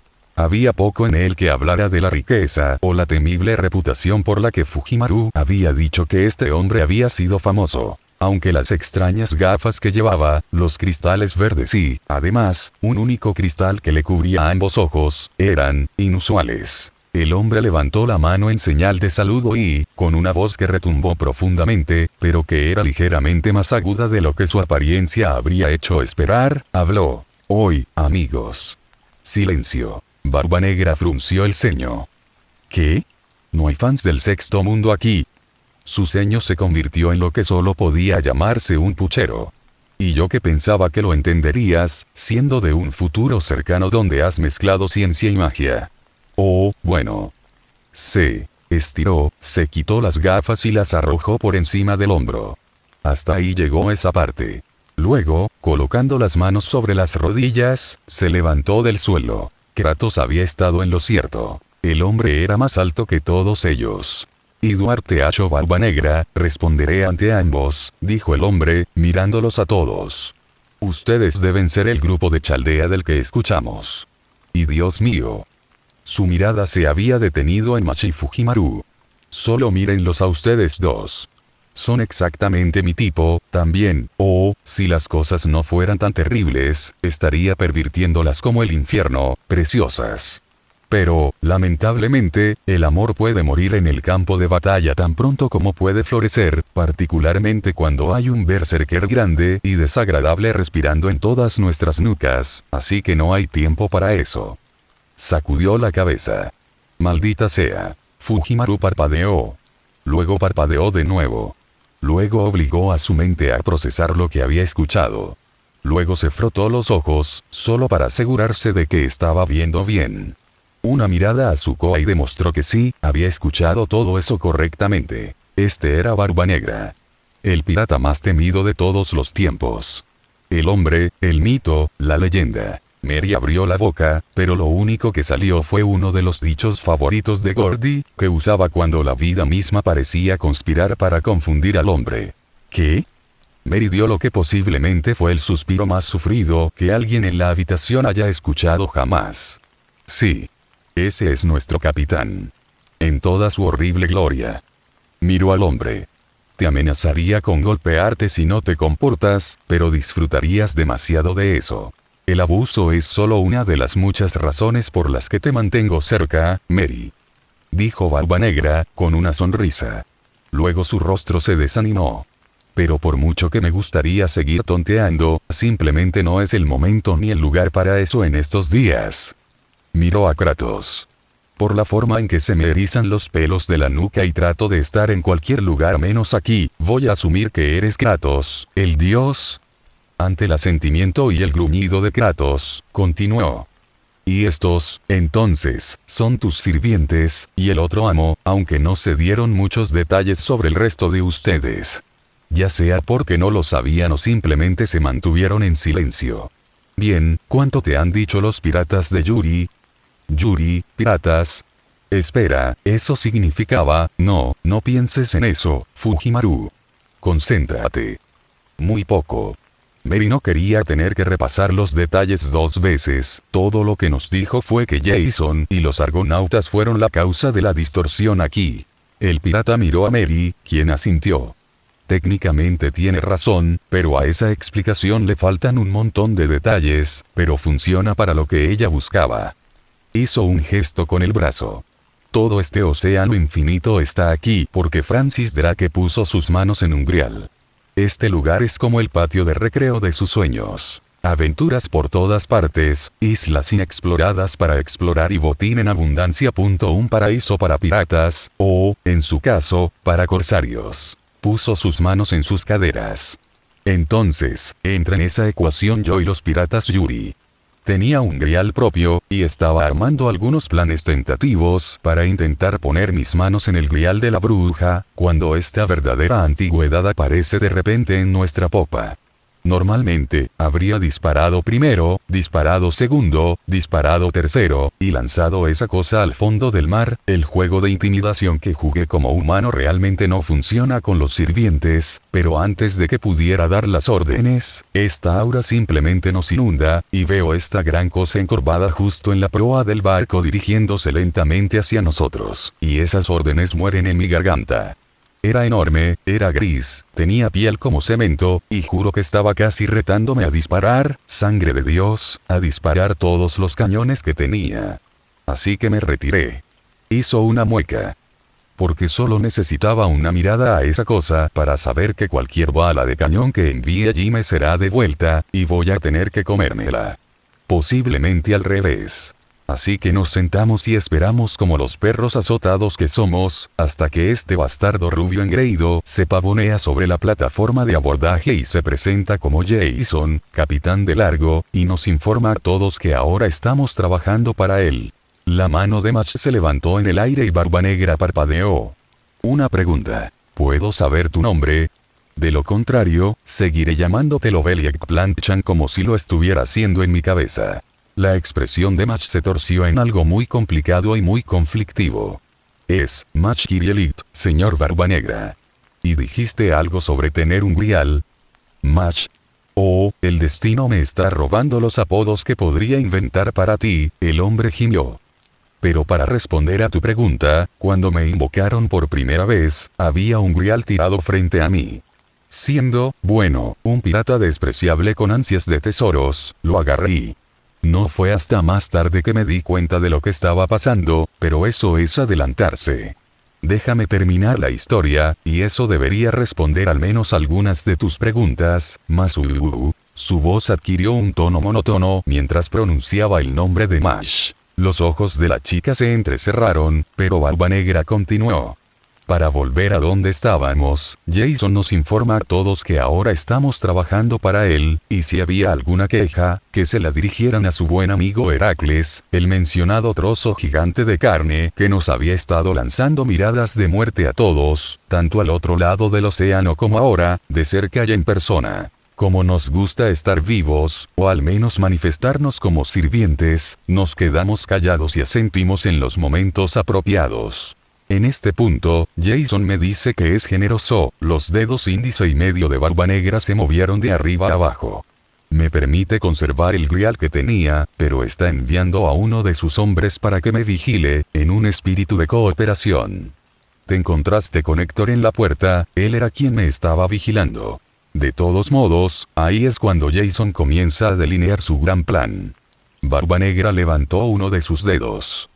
Había poco en él que hablara de la riqueza o la temible reputación por la que Fujimaru había dicho que este hombre había sido famoso. Aunque las extrañas gafas que llevaba, los cristales verdes y, además, un único cristal que le cubría ambos ojos, eran inusuales. El hombre levantó la mano en señal de saludo y, con una voz que retumbó profundamente, pero que era ligeramente más aguda de lo que su apariencia habría hecho esperar, habló. Hoy, amigos. Silencio. Barba Negra frunció el ceño. ¿Qué? No hay fans del sexto mundo aquí. Su ceño se convirtió en lo que solo podía llamarse un puchero. Y yo que pensaba que lo entenderías, siendo de un futuro cercano donde has mezclado ciencia y magia. Oh, bueno. Se estiró, se quitó las gafas y las arrojó por encima del hombro. Hasta ahí llegó esa parte. Luego, colocando las manos sobre las rodillas, se levantó del suelo. Kratos había estado en lo cierto. El hombre era más alto que todos ellos. Y Duarte H. Barba Negra, responderé ante ambos, dijo el hombre, mirándolos a todos. Ustedes deben ser el grupo de Chaldea del que escuchamos. Y Dios mío. Su mirada se había detenido en Machi Fujimaru. Solo mírenlos a ustedes dos. Son exactamente mi tipo, también, si las cosas no fueran tan terribles, estaría pervirtiéndolas como el infierno, preciosas. Pero, lamentablemente, el amor puede morir en el campo de batalla tan pronto como puede florecer, particularmente cuando hay un berserker grande y desagradable respirando en todas nuestras nucas, así que no hay tiempo para eso. Sacudió la cabeza. Maldita sea. Fujimaru parpadeó. Luego parpadeó de nuevo. Luego obligó a su mente a procesar lo que había escuchado. Luego se frotó los ojos, solo para asegurarse de que estaba viendo bien. Una mirada a su Koa y demostró que sí, había escuchado todo eso correctamente. Este era Barba Negra. El pirata más temido de todos los tiempos. El hombre, el mito, la leyenda. Mary abrió la boca, pero lo único que salió fue uno de los dichos favoritos de Gordy, que usaba cuando la vida misma parecía conspirar para confundir al hombre. ¿Qué? Mary dio lo que posiblemente fue el suspiro más sufrido que alguien en la habitación haya escuchado jamás. Sí. Ese es nuestro capitán. En toda su horrible gloria. Miró al hombre. Te amenazaría con golpearte si no te comportas, pero disfrutarías demasiado de eso. El abuso es solo una de las muchas razones por las que te mantengo cerca, Mary. Dijo Barba Negra, con una sonrisa. Luego su rostro se desanimó. Pero por mucho que me gustaría seguir tonteando, simplemente no es el momento ni el lugar para eso en estos días. Miró a Kratos. Por la forma en que se me erizan los pelos de la nuca y trato de estar en cualquier lugar menos aquí, voy a asumir que eres Kratos, el dios. Ante el asentimiento y el gruñido de Kratos, continuó. Y estos, entonces, son tus sirvientes, y el otro amo, aunque no se dieron muchos detalles sobre el resto de ustedes. Ya sea porque no lo sabían o simplemente se mantuvieron en silencio. Bien, ¿cuánto te han dicho los piratas de Yuri? Yuri, piratas. Espera, eso significaba, no pienses en eso, Fujimaru. Concéntrate. Muy poco. Mary no quería tener que repasar los detalles dos veces, todo lo que nos dijo fue que Jason y los argonautas fueron la causa de la distorsión aquí. El pirata miró a Mary, quien asintió. Técnicamente tiene razón, pero a esa explicación le faltan un montón de detalles, pero funciona para lo que ella buscaba. Hizo un gesto con el brazo. Todo este océano infinito está aquí porque Francis Drake puso sus manos en un grial. Este lugar es como el patio de recreo de sus sueños. Aventuras por todas partes, islas inexploradas para explorar y botín en abundancia. Un paraíso para piratas, o, en su caso, para corsarios. Puso sus manos en sus caderas. Entonces, entra en esa ecuación yo y los piratas Yuri. Tenía un grial propio, y estaba armando algunos planes tentativos para intentar poner mis manos en el grial de la bruja, cuando esta verdadera antigüedad aparece de repente en nuestra popa. Normalmente, habría disparado primero, disparado segundo, disparado tercero, y lanzado esa cosa al fondo del mar. El juego de intimidación que jugué como humano realmente no funciona con los sirvientes, pero antes de que pudiera dar las órdenes, esta aura simplemente nos inunda, y veo esta gran cosa encorvada justo en la proa del barco dirigiéndose lentamente hacia nosotros, y esas órdenes mueren en mi garganta. Era enorme, era gris, tenía piel como cemento, y juro que estaba casi retándome a disparar, sangre de Dios, a disparar todos los cañones que tenía. Así que me retiré. Hizo una mueca. Porque solo necesitaba una mirada a esa cosa para saber que cualquier bala de cañón que envíe allí me será devuelta, y voy a tener que comérmela. Posiblemente al revés. Así que nos sentamos y esperamos como los perros azotados que somos, hasta que este bastardo rubio engreído se pavonea sobre la plataforma de abordaje y se presenta como Jason, capitán de largo, y nos informa a todos que ahora estamos trabajando para él. La mano de Match se levantó en el aire y Barba Negra parpadeó. Una pregunta. ¿Puedo saber tu nombre? De lo contrario, seguiré llamándote Lovell Eggplant-chan como si lo estuviera haciendo en mi cabeza. La expresión de Match se torció en algo muy complicado y muy conflictivo. Es, Match Kirielit, señor Barba Negra. ¿Y dijiste algo sobre tener un grial? Match. Oh, el destino me está robando los apodos que podría inventar para ti, el hombre gimió. Pero para responder a tu pregunta, cuando me invocaron por primera vez, había un grial tirado frente a mí. Siendo, bueno, un pirata despreciable con ansias de tesoros, lo agarré. No fue hasta más tarde que me di cuenta de lo que estaba pasando, pero eso es adelantarse. Déjame terminar la historia, y eso debería responder al menos algunas de tus preguntas, Masudu. Su voz adquirió un tono monótono mientras pronunciaba el nombre de Mash. Los ojos de la chica se entrecerraron, pero Barba Negra continuó. Para volver a donde estábamos, Jason nos informa a todos que ahora estamos trabajando para él, y si había alguna queja, que se la dirigieran a su buen amigo Heracles, el mencionado trozo gigante de carne que nos había estado lanzando miradas de muerte a todos, tanto al otro lado del océano como ahora, de cerca y en persona. Como nos gusta estar vivos, o al menos manifestarnos como sirvientes, nos quedamos callados y asentimos en los momentos apropiados. En este punto, Jason me dice que es generoso, los dedos índice y medio de Barba Negra se movieron de arriba a abajo. Me permite conservar el grial que tenía, pero está enviando a uno de sus hombres para que me vigile, en un espíritu de cooperación. Te encontraste con Héctor en la puerta, él era quien me estaba vigilando. De todos modos, ahí es cuando Jason comienza a delinear su gran plan. Barba Negra levantó uno de sus dedos.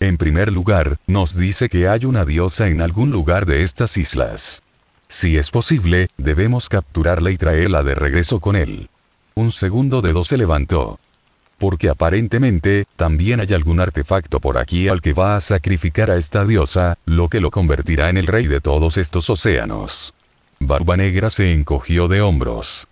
En primer lugar, nos dice que hay una diosa en algún lugar de estas islas. Si es posible, debemos capturarla y traerla de regreso con él. Un segundo dedo se levantó. Porque aparentemente, también hay algún artefacto por aquí al que va a sacrificar a esta diosa, lo que lo convertirá en el rey de todos estos océanos. Barba Negra se encogió de hombros.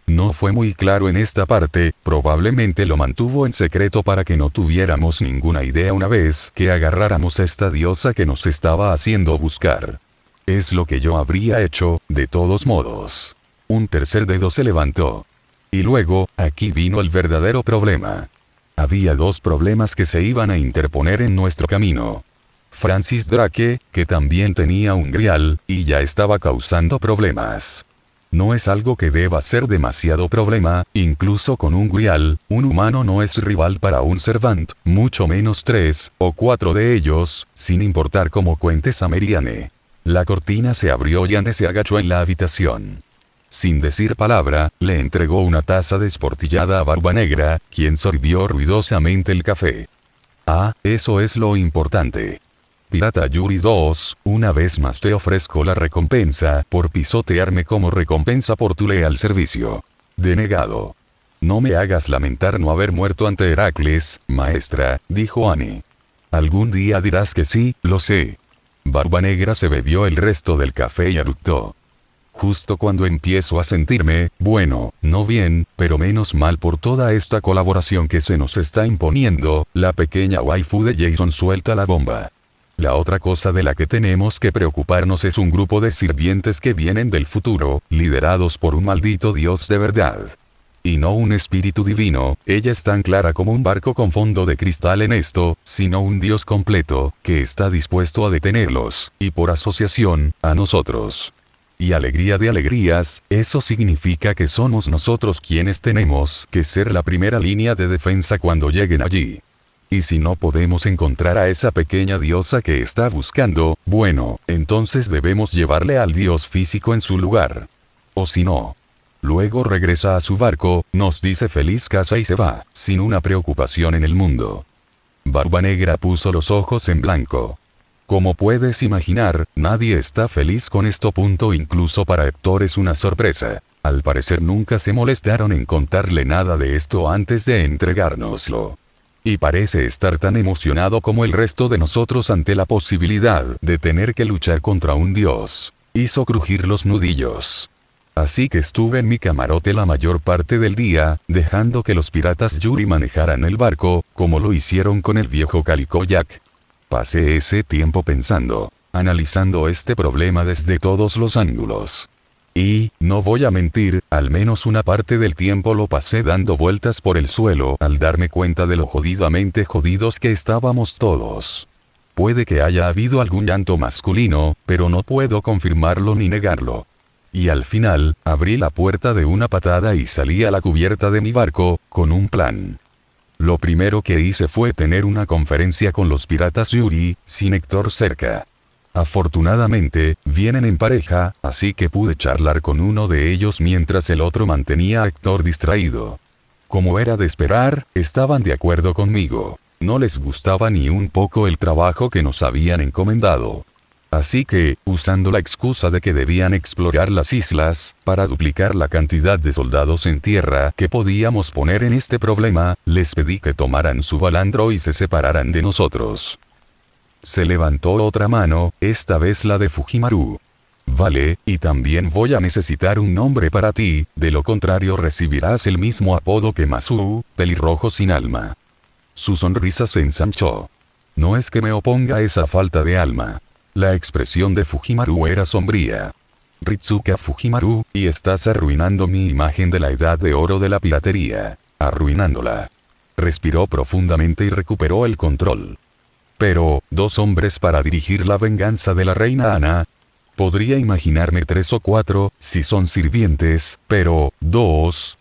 No fue muy claro en esta parte, probablemente lo mantuvo en secreto para que no tuviéramos ninguna idea una vez que agarráramos a esta diosa que nos estaba haciendo buscar. Es lo que yo habría hecho, de todos modos. Un tercer dedo se levantó. Y luego, aquí vino el verdadero problema. Había dos problemas que se iban a interponer en nuestro camino. Francis Drake, que también tenía un grial, y ya estaba causando problemas. No es algo que deba ser demasiado problema, incluso con un grial, un humano no es rival para un servant, mucho menos 3 o 4 de ellos, sin importar cómo cuentes a Meriane. La cortina se abrió y Anne se agachó en la habitación. Sin decir palabra, le entregó una taza desportillada a Barba Negra, quien sorbió ruidosamente el café. Ah, eso es lo importante. Pirata Yuri 2, una vez más te ofrezco la recompensa por pisotearme como recompensa por tu leal servicio. Denegado. No me hagas lamentar no haber muerto ante Heracles, maestra, dijo Annie. Algún día dirás que sí, lo sé. Barba Negra se bebió el resto del café y eructó. Justo cuando empiezo a sentirme, bueno, no bien, pero menos mal por toda esta colaboración que se nos está imponiendo, la pequeña waifu de Jason suelta la bomba. La otra cosa de la que tenemos que preocuparnos es un grupo de sirvientes que vienen del futuro, liderados por un maldito dios de verdad. Y no un espíritu divino, ella es tan clara como un barco con fondo de cristal en esto, sino un dios completo, que está dispuesto a detenerlos, y por asociación, a nosotros. Y alegría de alegrías, eso significa que somos nosotros quienes tenemos que ser la primera línea de defensa cuando lleguen allí. Y si no podemos encontrar a esa pequeña diosa que está buscando, bueno, entonces debemos llevarle al dios físico en su lugar. O si no. Luego regresa a su barco, nos dice feliz casa y se va, sin una preocupación en el mundo. Barba Negra puso los ojos en blanco. Como puedes imaginar, nadie está feliz con esto. Incluso para Héctor es una sorpresa. Al parecer nunca se molestaron en contarle nada de esto antes de entregárnoslo. Y parece estar tan emocionado como el resto de nosotros ante la posibilidad de tener que luchar contra un dios. Hizo crujir los nudillos. Así que estuve en mi camarote la mayor parte del día, dejando que los piratas Yuri manejaran el barco, como lo hicieron con el viejo Calico Jack. Pasé ese tiempo pensando, analizando este problema desde todos los ángulos. Y, no voy a mentir, al menos una parte del tiempo lo pasé dando vueltas por el suelo al darme cuenta de lo jodidamente jodidos que estábamos todos. Puede que haya habido algún llanto masculino, pero no puedo confirmarlo ni negarlo. Y al final, abrí la puerta de una patada y salí a la cubierta de mi barco, con un plan. Lo primero que hice fue tener una conferencia con los piratas Yuri, sin Héctor cerca. Afortunadamente, vienen en pareja, así que pude charlar con uno de ellos mientras el otro mantenía a Héctor distraído. Como era de esperar, estaban de acuerdo conmigo. No les gustaba ni un poco el trabajo que nos habían encomendado. Así que, usando la excusa de que debían explorar las islas, para duplicar la cantidad de soldados en tierra que podíamos poner en este problema, les pedí que tomaran su balandro y se separaran de nosotros. Se levantó otra mano, esta vez la de Fujimaru. Vale, y también voy a necesitar un nombre para ti, de lo contrario recibirás el mismo apodo que Masu, pelirrojo sin alma. Su sonrisa se ensanchó. No es que me oponga a esa falta de alma. La expresión de Fujimaru era sombría. Ritsuka Fujimaru, y estás arruinando mi imagen de la edad de oro de la piratería. Arruinándola. Respiró profundamente y recuperó el control. Pero, 2 hombres para dirigir la venganza de la reina Ana. Podría imaginarme 3 o 4, si son sirvientes, pero, 2.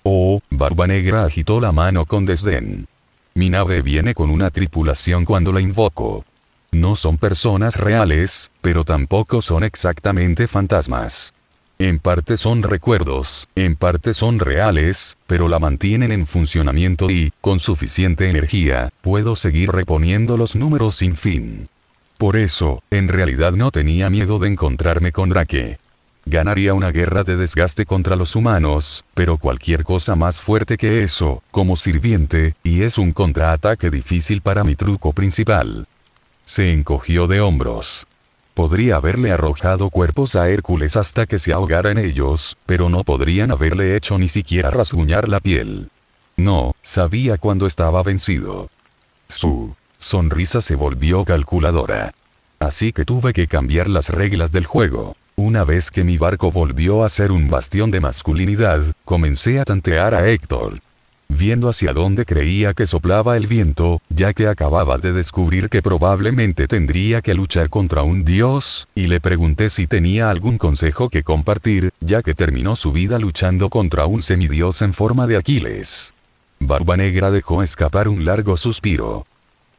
Oh, Barba Negra agitó la mano con desdén. Mi nave viene con una tripulación cuando la invoco. No son personas reales, pero tampoco son exactamente fantasmas. En parte son recuerdos, en parte son reales, pero la mantienen en funcionamiento y, con suficiente energía, puedo seguir reponiendo los números sin fin. Por eso, en realidad no tenía miedo de encontrarme con Drake. Ganaría una guerra de desgaste contra los humanos, pero cualquier cosa más fuerte que eso, como sirviente, y es un contraataque difícil para mi truco principal. Se encogió de hombros. Podría haberle arrojado cuerpos a Hércules hasta que se ahogara en ellos, pero no podrían haberle hecho ni siquiera rasguñar la piel. No, sabía cuando estaba vencido. Su sonrisa se volvió calculadora. Así que tuve que cambiar las reglas del juego. Una vez que mi barco volvió a ser un bastión de masculinidad, comencé a tantear a Héctor. Viendo hacia dónde creía que soplaba el viento, ya que acababa de descubrir que probablemente tendría que luchar contra un dios, y le pregunté si tenía algún consejo que compartir, ya que terminó su vida luchando contra un semidios en forma de Aquiles. Barba Negra dejó escapar un largo suspiro.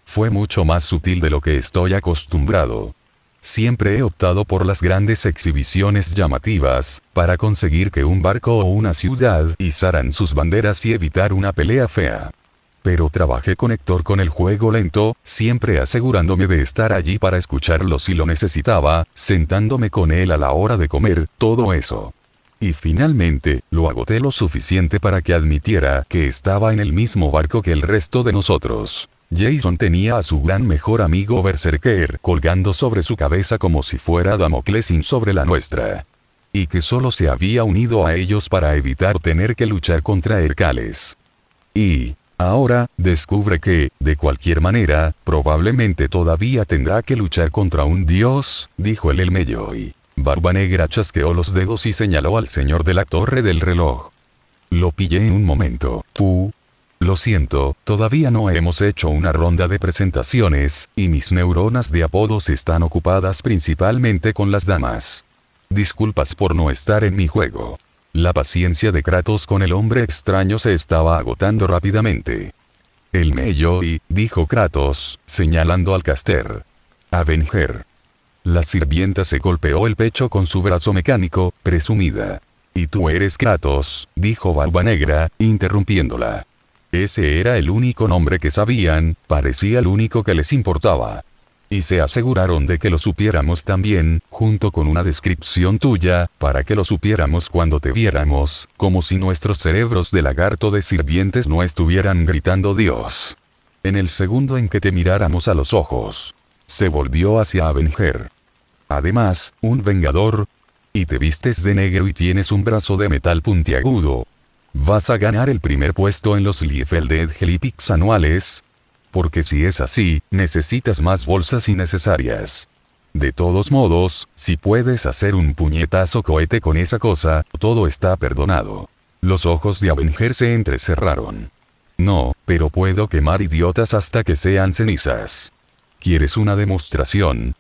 Fue mucho más sutil de lo que estoy acostumbrado. Siempre he optado por las grandes exhibiciones llamativas, para conseguir que un barco o una ciudad izaran sus banderas y evitar una pelea fea. Pero trabajé con Héctor con el juego lento, siempre asegurándome de estar allí para escucharlo si lo necesitaba, sentándome con él a la hora de comer, todo eso. Y finalmente, lo agoté lo suficiente para que admitiera que estaba en el mismo barco que el resto de nosotros. Jason tenía a su gran mejor amigo Berserker colgando sobre su cabeza como si fuera Damocles sobre la nuestra. Y que solo se había unido a ellos para evitar tener que luchar contra Hércules. Y, ahora, descubre que, de cualquier manera, probablemente todavía tendrá que luchar contra un dios, dijo el Elmeyoi. Barba Negra chasqueó los dedos y señaló al señor de la torre del reloj. Lo pillé en un momento. Lo siento, todavía no hemos hecho una ronda de presentaciones, y mis neuronas de apodos están ocupadas principalmente con las damas. Disculpas por no estar en mi juego. La paciencia de Kratos con el hombre extraño se estaba agotando rápidamente. El Elmeyoi, dijo Kratos, señalando al caster. Avenger. La sirvienta se golpeó el pecho con su brazo mecánico, presumida. Y tú eres Kratos, dijo Barba Negra, interrumpiéndola. Ese era el único nombre que sabían, parecía el único que les importaba. Y se aseguraron de que lo supiéramos también, junto con una descripción tuya, para que lo supiéramos cuando te viéramos, como si nuestros cerebros de lagarto de sirvientes no estuvieran gritando Dios. En el segundo en que te miráramos a los ojos. Se volvió hacia Avenger. Además, un vengador. Y te vistes de negro y tienes un brazo de metal puntiagudo. Vas a ganar el primer puesto en los Liefeldt Gelipix anuales. Porque si es así, necesitas más bolsas innecesarias. De todos modos, si puedes hacer un puñetazo cohete con esa cosa, todo está perdonado. Los ojos de Avenger se entrecerraron. No, pero puedo quemar idiotas hasta que sean cenizas. ¿Quieres una demostración?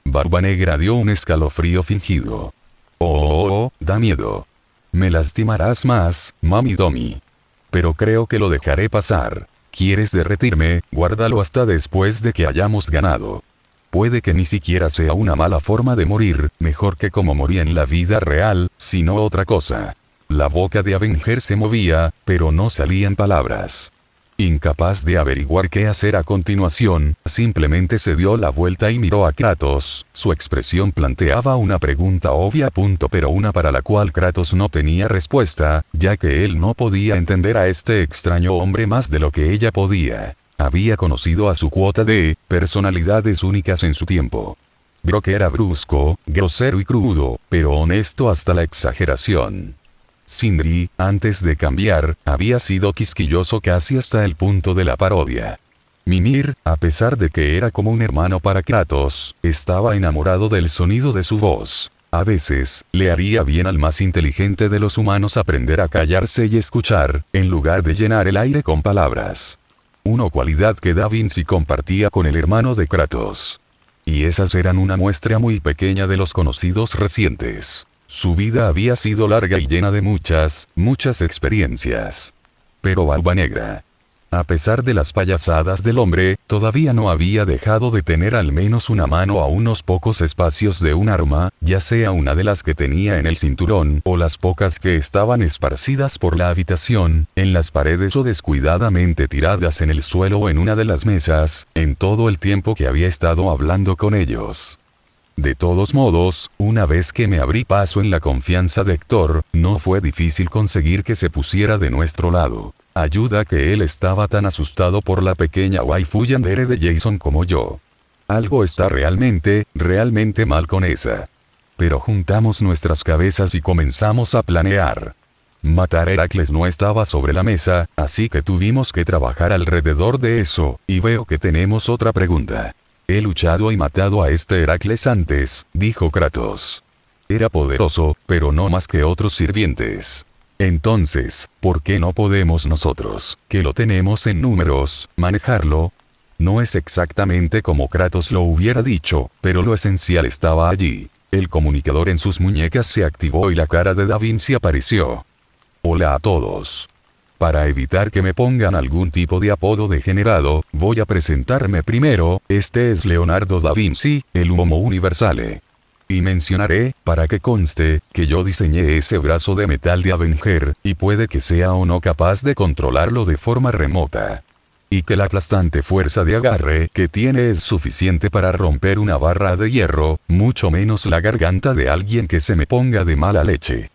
Barba Negra dio un escalofrío fingido. Oh, da miedo. Me lastimarás más, Mami Domi. Pero creo que lo dejaré pasar. ¿Quieres derretirme? Guárdalo hasta después de que hayamos ganado. Puede que ni siquiera sea una mala forma de morir, mejor que como moría en la vida real, sino otra cosa. La boca de Avenger se movía, pero no salían palabras. Incapaz de averiguar qué hacer a continuación, simplemente se dio la vuelta y miró a Kratos. Su expresión planteaba una pregunta obvia, pero una para la cual Kratos no tenía respuesta, ya que él no podía entender a este extraño hombre más de lo que ella podía. Había conocido a su cuota de personalidades únicas en su tiempo. Brock era brusco, grosero y crudo, pero honesto hasta la exageración. Sindri, antes de cambiar, había sido quisquilloso casi hasta el punto de la parodia. Mimir, a pesar de que era como un hermano para Kratos, estaba enamorado del sonido de su voz. A veces, le haría bien al más inteligente de los humanos aprender a callarse y escuchar, en lugar de llenar el aire con palabras. Una cualidad que Da Vinci compartía con el hermano de Kratos. Y esas eran una muestra muy pequeña de los conocidos recientes. Su vida había sido larga y llena de muchas experiencias. Pero Barba Negra, a pesar de las payasadas del hombre, todavía no había dejado de tener al menos una mano a unos pocos espacios de un arma, ya sea una de las que tenía en el cinturón, o las pocas que estaban esparcidas por la habitación, en las paredes o descuidadamente tiradas en el suelo o en una de las mesas, en todo el tiempo que había estado hablando con ellos. De todos modos, una vez que me abrí paso en la confianza de Héctor, no fue difícil conseguir que se pusiera de nuestro lado. Ayuda que él estaba tan asustado por la pequeña waifu yandere de Jason como yo. Algo está realmente mal con esa. Pero juntamos nuestras cabezas y comenzamos a planear. Matar a Heracles no estaba sobre la mesa, así que tuvimos que trabajar alrededor de eso, y veo que tenemos otra pregunta. He luchado y matado a este Heracles antes, dijo Kratos. Era poderoso, pero no más que otros sirvientes. Entonces, ¿por qué no podemos nosotros, que lo tenemos en números, manejarlo? No es exactamente como Kratos lo hubiera dicho, pero lo esencial estaba allí. El comunicador en sus muñecas se activó y la cara de Da Vinci apareció. Hola a todos. Para evitar que me pongan algún tipo de apodo degenerado, voy a presentarme primero. Este es Leonardo da Vinci, el Homo Universale. Y mencionaré, para que conste, que yo diseñé ese brazo de metal de Avenger, y puede que sea o no capaz de controlarlo de forma remota. Y que la aplastante fuerza de agarre que tiene es suficiente para romper una barra de hierro, mucho menos la garganta de alguien que se me ponga de mala leche.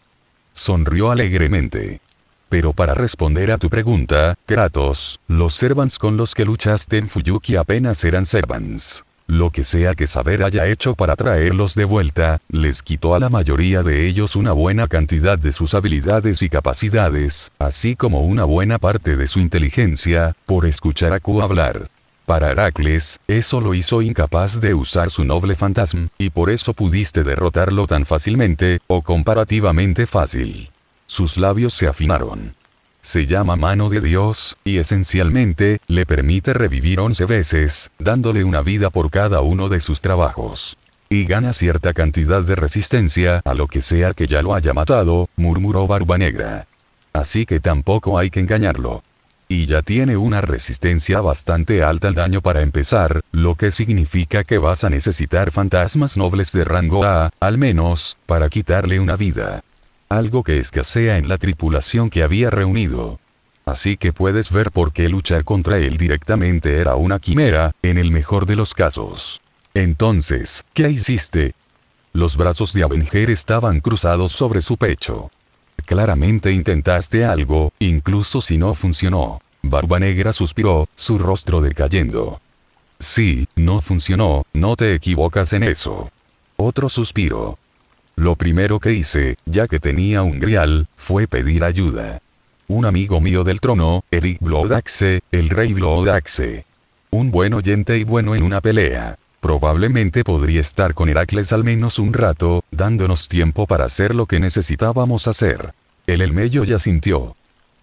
Sonrió alegremente. Pero para responder a tu pregunta, Kratos, los servants con los que luchaste en Fuyuki apenas eran servants. Lo que sea que Saber haya hecho para traerlos de vuelta, les quitó a la mayoría de ellos una buena cantidad de sus habilidades y capacidades, así como una buena parte de su inteligencia, por escuchar a Q hablar. Para Heracles, eso lo hizo incapaz de usar su noble fantasma, y por eso pudiste derrotarlo tan fácilmente, o comparativamente fácil. Sus labios se afinaron. Se llama mano de Dios, y esencialmente, le permite revivir 11 veces, dándole una vida por cada uno de sus trabajos. Y gana cierta cantidad de resistencia a lo que sea que ya lo haya matado, murmuró Barba Negra. Así que tampoco hay que engañarlo. Y ya tiene una resistencia bastante alta al daño para empezar, lo que significa que vas a necesitar fantasmas nobles de rango A, al menos, para quitarle una vida. Algo que escasea en la tripulación que había reunido. Así que puedes ver por qué luchar contra él directamente era una quimera, en el mejor de los casos. Entonces, ¿qué hiciste? Los brazos de Avenger estaban cruzados sobre su pecho. Claramente intentaste algo, incluso si no funcionó. Barba Negra suspiró, su rostro decayendo. Sí, no funcionó, no te equivocas en eso. Otro suspiro. Lo primero que hice, ya que tenía un grial, fue pedir ayuda. Un amigo mío del trono, Eric Bloodaxe, el rey Bloodaxe. Un buen oyente y bueno en una pelea. Probablemente podría estar con Heracles al menos un rato, dándonos tiempo para hacer lo que necesitábamos hacer. El Elmello ya sintió.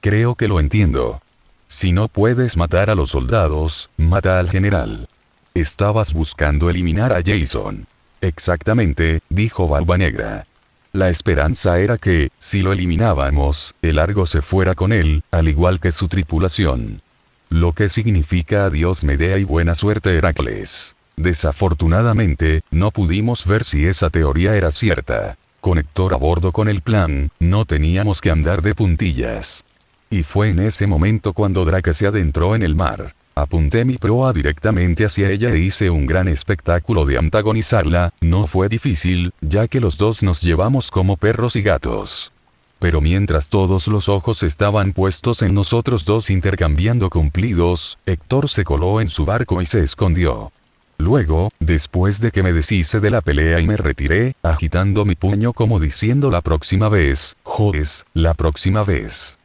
Creo que lo entiendo. Si no puedes matar a los soldados, mata al general. Estabas buscando eliminar a Jason. Exactamente, dijo Barba Negra. La esperanza era que, si lo eliminábamos, el Argo se fuera con él, al igual que su tripulación. Lo que significa adiós Medea y buena suerte Heracles. Desafortunadamente, no pudimos ver si esa teoría era cierta. Con Héctor a bordo con el plan, no teníamos que andar de puntillas. Y fue en ese momento cuando Drake se adentró en el mar. Apunté mi proa directamente hacia ella e hice un gran espectáculo de antagonizarla. No fue difícil, ya que los dos nos llevamos como perros y gatos. Pero mientras todos los ojos estaban puestos en nosotros dos intercambiando cumplidos, Héctor se coló en su barco y se escondió. Luego, después de que me deshice de la pelea y me retiré, agitando mi puño como diciendo la próxima vez, jodes, la próxima vez.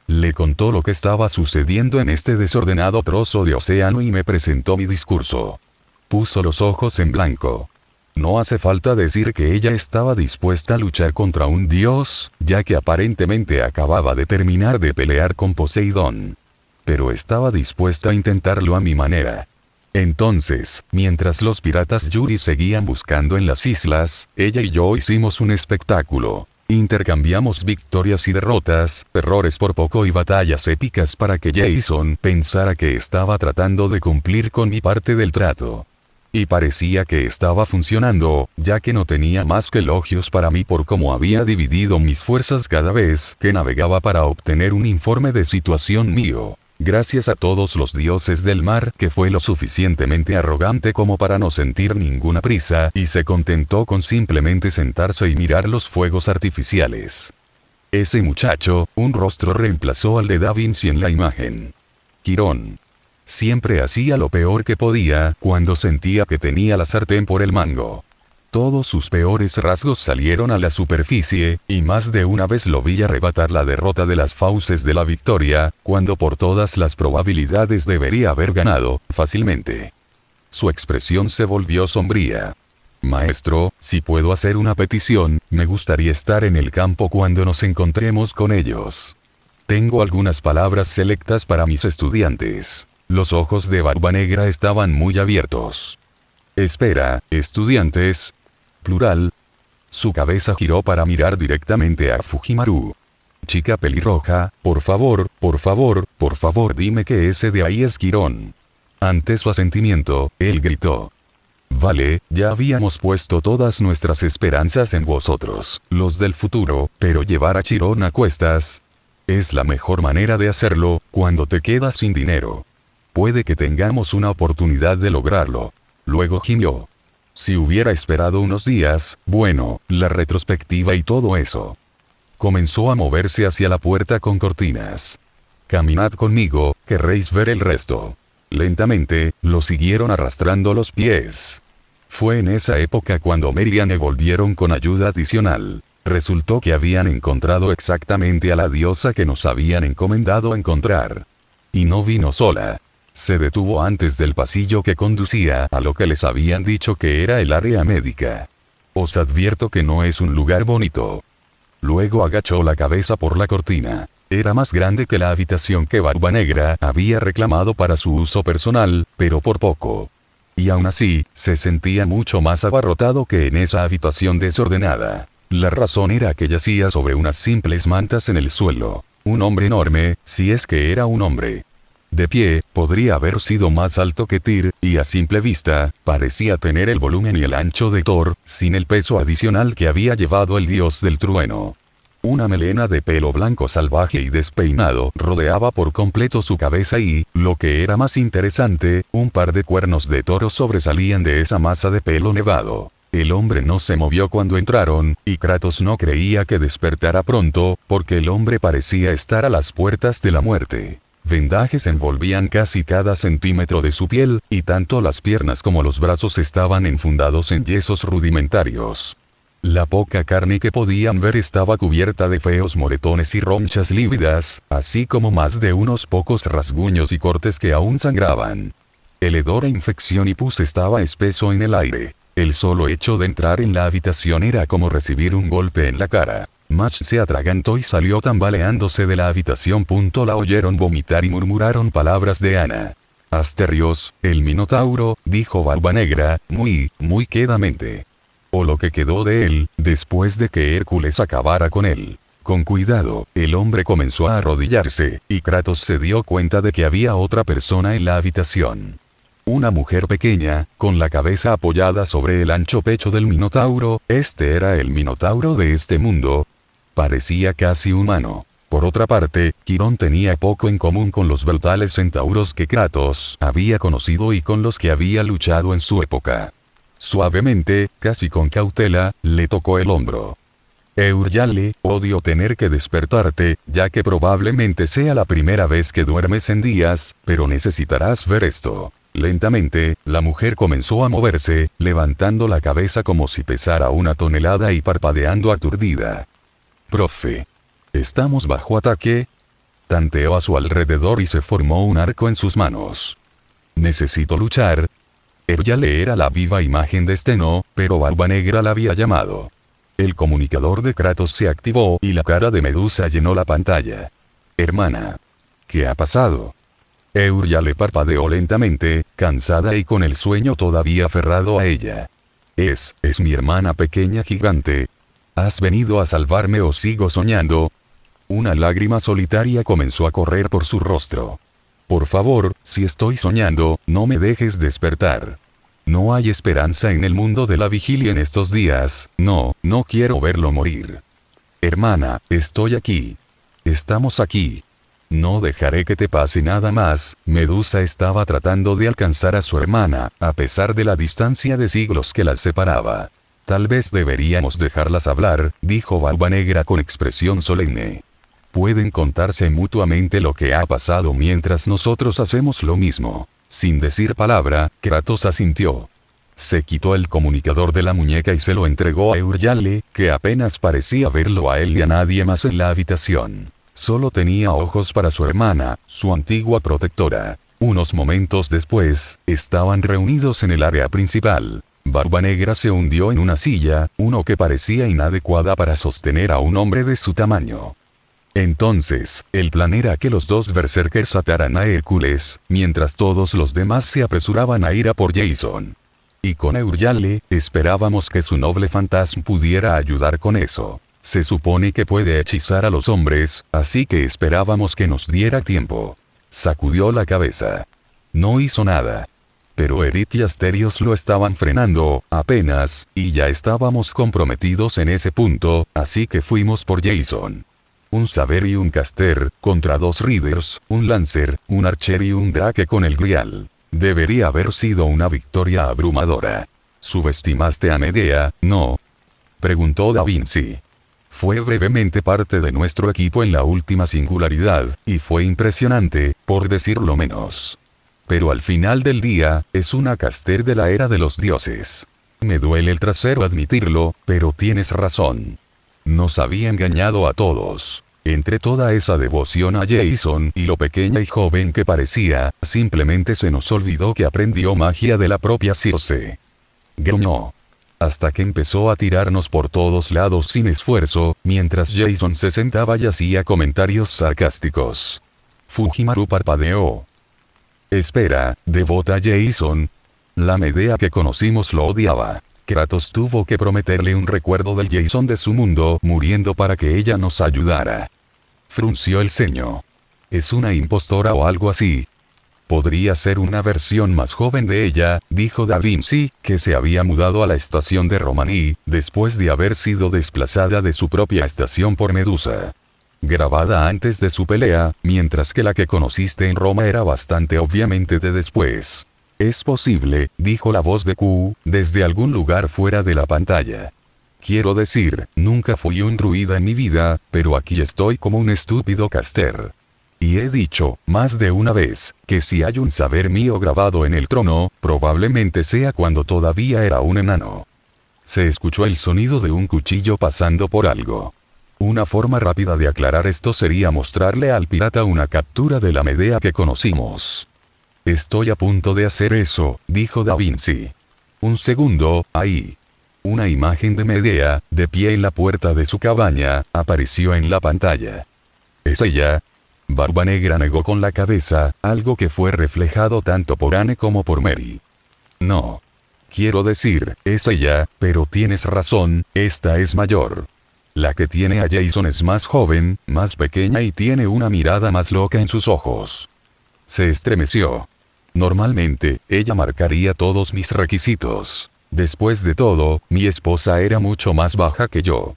Le contó lo que estaba sucediendo en este desordenado trozo de océano y me presentó mi discurso. Puso los ojos en blanco. No hace falta decir que ella estaba dispuesta a luchar contra un dios, ya que aparentemente acababa de terminar de pelear con Poseidón. Pero estaba dispuesta a intentarlo a mi manera. Entonces, mientras los piratas Yuri seguían buscando en las islas, ella y yo hicimos un espectáculo. Intercambiamos victorias y derrotas, errores por poco y batallas épicas para que Jason pensara que estaba tratando de cumplir con mi parte del trato. Y parecía que estaba funcionando, ya que no tenía más que elogios para mí por cómo había dividido mis fuerzas cada vez que navegaba para obtener un informe de situación mío. Gracias a todos los dioses del mar, que fue lo suficientemente arrogante como para no sentir ninguna prisa y se contentó con simplemente sentarse y mirar los fuegos artificiales. Ese muchacho, un rostro reemplazó al de Da Vinci en la imagen. Quirón. Siempre hacía lo peor que podía cuando sentía que tenía la sartén por el mango. Todos sus peores rasgos salieron a la superficie, y más de una vez lo vi arrebatar la derrota de las fauces de la victoria, cuando por todas las probabilidades debería haber ganado, fácilmente. Su expresión se volvió sombría. Maestro, si puedo hacer una petición, me gustaría estar en el campo cuando nos encontremos con ellos. Tengo algunas palabras selectas para mis estudiantes. Los ojos de Barbanegra estaban muy abiertos. Espera, estudiantes. Plural. Su cabeza giró para mirar directamente a Fujimaru. Chica pelirroja, por favor, dime que ese de ahí es Quirón. Ante su asentimiento, él gritó. Vale, ya habíamos puesto todas nuestras esperanzas en vosotros, los del futuro, pero llevar a Chirón a cuestas es la mejor manera de hacerlo, cuando te quedas sin dinero. Puede que tengamos una oportunidad de lograrlo. Luego gimió. Si hubiera esperado unos días, bueno, la retrospectiva y todo eso. Comenzó a moverse hacia la puerta con cortinas. Caminad conmigo, querréis ver el resto. Lentamente, lo siguieron arrastrando los pies. Fue en esa época cuando Meriane volvieron con ayuda adicional. Resultó que habían encontrado exactamente a la diosa que nos habían encomendado encontrar. Y no vino sola. Se detuvo antes del pasillo que conducía a lo que les habían dicho que era el área médica. Os advierto que no es un lugar bonito. Luego agachó la cabeza por la cortina. Era más grande que la habitación que Barbanegra había reclamado para su uso personal, pero por poco. Y aún así, se sentía mucho más abarrotado que en esa habitación desordenada. La razón era que yacía sobre unas simples mantas en el suelo. Un hombre enorme, si es que era un hombre. De pie, podría haber sido más alto que Tyr, y a simple vista, parecía tener el volumen y el ancho de Thor, sin el peso adicional que había llevado el dios del trueno. Una melena de pelo blanco salvaje y despeinado rodeaba por completo su cabeza y, lo que era más interesante, un par de cuernos de toro sobresalían de esa masa de pelo nevado. El hombre no se movió cuando entraron, y Kratos no creía que despertara pronto, porque el hombre parecía estar a las puertas de la muerte. Vendajes envolvían casi cada centímetro de su piel, y tanto las piernas como los brazos estaban enfundados en yesos rudimentarios. La poca carne que podían ver estaba cubierta de feos moretones y ronchas lívidas, así como más de unos pocos rasguños y cortes que aún sangraban. El hedor a infección y pus estaba espeso en el aire. El solo hecho de entrar en la habitación era como recibir un golpe en la cara. Match se atragantó y salió tambaleándose de la habitación. La oyeron vomitar y murmuraron palabras de Ana. Asterios, el Minotauro, dijo Barbanegra, muy quedamente. O lo que quedó de él, después de que Hércules acabara con él. Con cuidado, el hombre comenzó a arrodillarse, y Kratos se dio cuenta de que había otra persona en la habitación. Una mujer pequeña, con la cabeza apoyada sobre el ancho pecho del Minotauro. Este era el Minotauro de este mundo. Parecía casi humano. Por otra parte, Quirón tenía poco en común con los brutales centauros que Kratos había conocido y con los que había luchado en su época. Suavemente, casi con cautela, le tocó el hombro. Euryale, odio tener que despertarte, ya que probablemente sea la primera vez que duermes en días, pero necesitarás ver esto. Lentamente, la mujer comenzó a moverse, levantando la cabeza como si pesara 1 tonelada y parpadeando aturdida. Profe. ¿Estamos bajo ataque? Tanteó a su alrededor y se formó un arco en sus manos. ¿Necesito luchar? Euryale era la viva imagen de Steno, pero Barba Negra la había llamado. El comunicador de Kratos se activó y la cara de Medusa llenó la pantalla. Hermana. ¿Qué ha pasado? Euryale parpadeó lentamente, cansada y con el sueño todavía aferrado a ella. Es mi hermana pequeña gigante. ¿Has venido a salvarme o sigo soñando? Una lágrima solitaria comenzó a correr por su rostro. Por favor, si estoy soñando, no me dejes despertar. No hay esperanza en el mundo de la vigilia en estos días, no quiero verlo morir. Hermana, estoy aquí. Estamos aquí. No dejaré que te pase nada más. Medusa estaba tratando de alcanzar a su hermana, a pesar de la distancia de siglos que las separaba. Tal vez deberíamos dejarlas hablar, dijo Barba Negra con expresión solemne. Pueden contarse mutuamente lo que ha pasado mientras nosotros hacemos lo mismo. Sin decir palabra, Kratos asintió. Se quitó el comunicador de la muñeca y se lo entregó a Euryale, que apenas parecía verlo a él y a nadie más en la habitación. Solo tenía ojos para su hermana, su antigua protectora. Unos momentos después, estaban reunidos en el área principal. Barba Negra se hundió en una silla, uno que parecía inadecuada para sostener a un hombre de su tamaño. Entonces, el plan era que los dos berserkers ataran a Hércules, mientras todos los demás se apresuraban a ir a por Jason. Y con Euryale, esperábamos que su noble fantasma pudiera ayudar con eso. Se supone que puede hechizar a los hombres, así que esperábamos que nos diera tiempo. Sacudió la cabeza. No hizo nada. Pero Erith y Asterios lo estaban frenando, apenas, y ya estábamos comprometidos en ese punto, así que fuimos por Jason. Un saber y un caster, contra 2 riders, un lancer, un archer y un drake con el grial. Debería haber sido una victoria abrumadora. ¿Subestimaste a Medea, no? Preguntó Da Vinci. Fue brevemente parte de nuestro equipo en la última singularidad, y fue impresionante, por decirlo menos. Pero al final del día, es una caster de la era de los dioses. Me duele el trasero admitirlo, pero tienes razón. Nos había engañado a todos. Entre toda esa devoción a Jason y lo pequeña y joven que parecía, simplemente se nos olvidó que aprendió magia de la propia Circe. Gruñó. Hasta que empezó a tirarnos por todos lados sin esfuerzo, mientras Jason se sentaba y hacía comentarios sarcásticos. Fujimaru parpadeó. Espera, devota Jason. La Medea que conocimos lo odiaba. Kratos tuvo que prometerle un recuerdo del Jason de su mundo, muriendo para que ella nos ayudara. Frunció el ceño. Es una impostora o algo así. Podría ser una versión más joven de ella, dijo Da Vinci, que se había mudado a la estación de Romaní, después de haber sido desplazada de su propia estación por Medusa. Grabada antes de su pelea, mientras que la que conociste en Roma era bastante obviamente de después. Es posible, dijo la voz de Q, desde algún lugar fuera de la pantalla. Quiero decir, nunca fui un druida en mi vida, pero aquí estoy como un estúpido caster. Y he dicho, más de una vez, que si hay un saber mío grabado en el trono, probablemente sea cuando todavía era un enano. Se escuchó el sonido de un cuchillo pasando por algo. Una forma rápida de aclarar esto sería mostrarle al pirata una captura de la Medea que conocimos. Estoy a punto de hacer eso, dijo Da Vinci. Un segundo, ahí. Una imagen de Medea, de pie en la puerta de su cabaña, apareció en la pantalla. ¿Es ella? Barba Negra negó con la cabeza, algo que fue reflejado tanto por Anne como por Mary. No. Quiero decir, es ella, pero tienes razón, esta es mayor. La que tiene a Jason es más joven, más pequeña y tiene una mirada más loca en sus ojos. Se estremeció. Normalmente, ella marcaría todos mis requisitos. Después de todo, mi esposa era mucho más baja que yo.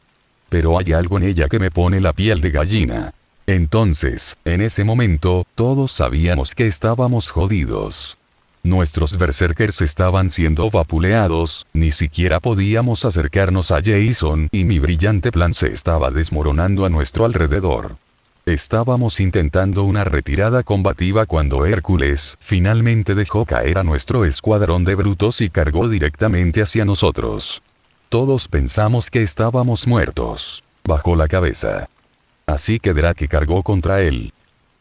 Pero hay algo en ella que me pone la piel de gallina. Entonces, en ese momento, todos sabíamos que estábamos jodidos. Nuestros berserkers estaban siendo vapuleados, ni siquiera podíamos acercarnos a Jason y mi brillante plan se estaba desmoronando a nuestro alrededor. Estábamos intentando una retirada combativa cuando Hércules finalmente dejó caer a nuestro escuadrón de brutos y cargó directamente hacia nosotros. Todos pensamos que estábamos muertos. Bajó la cabeza. Así que Drake cargó contra él.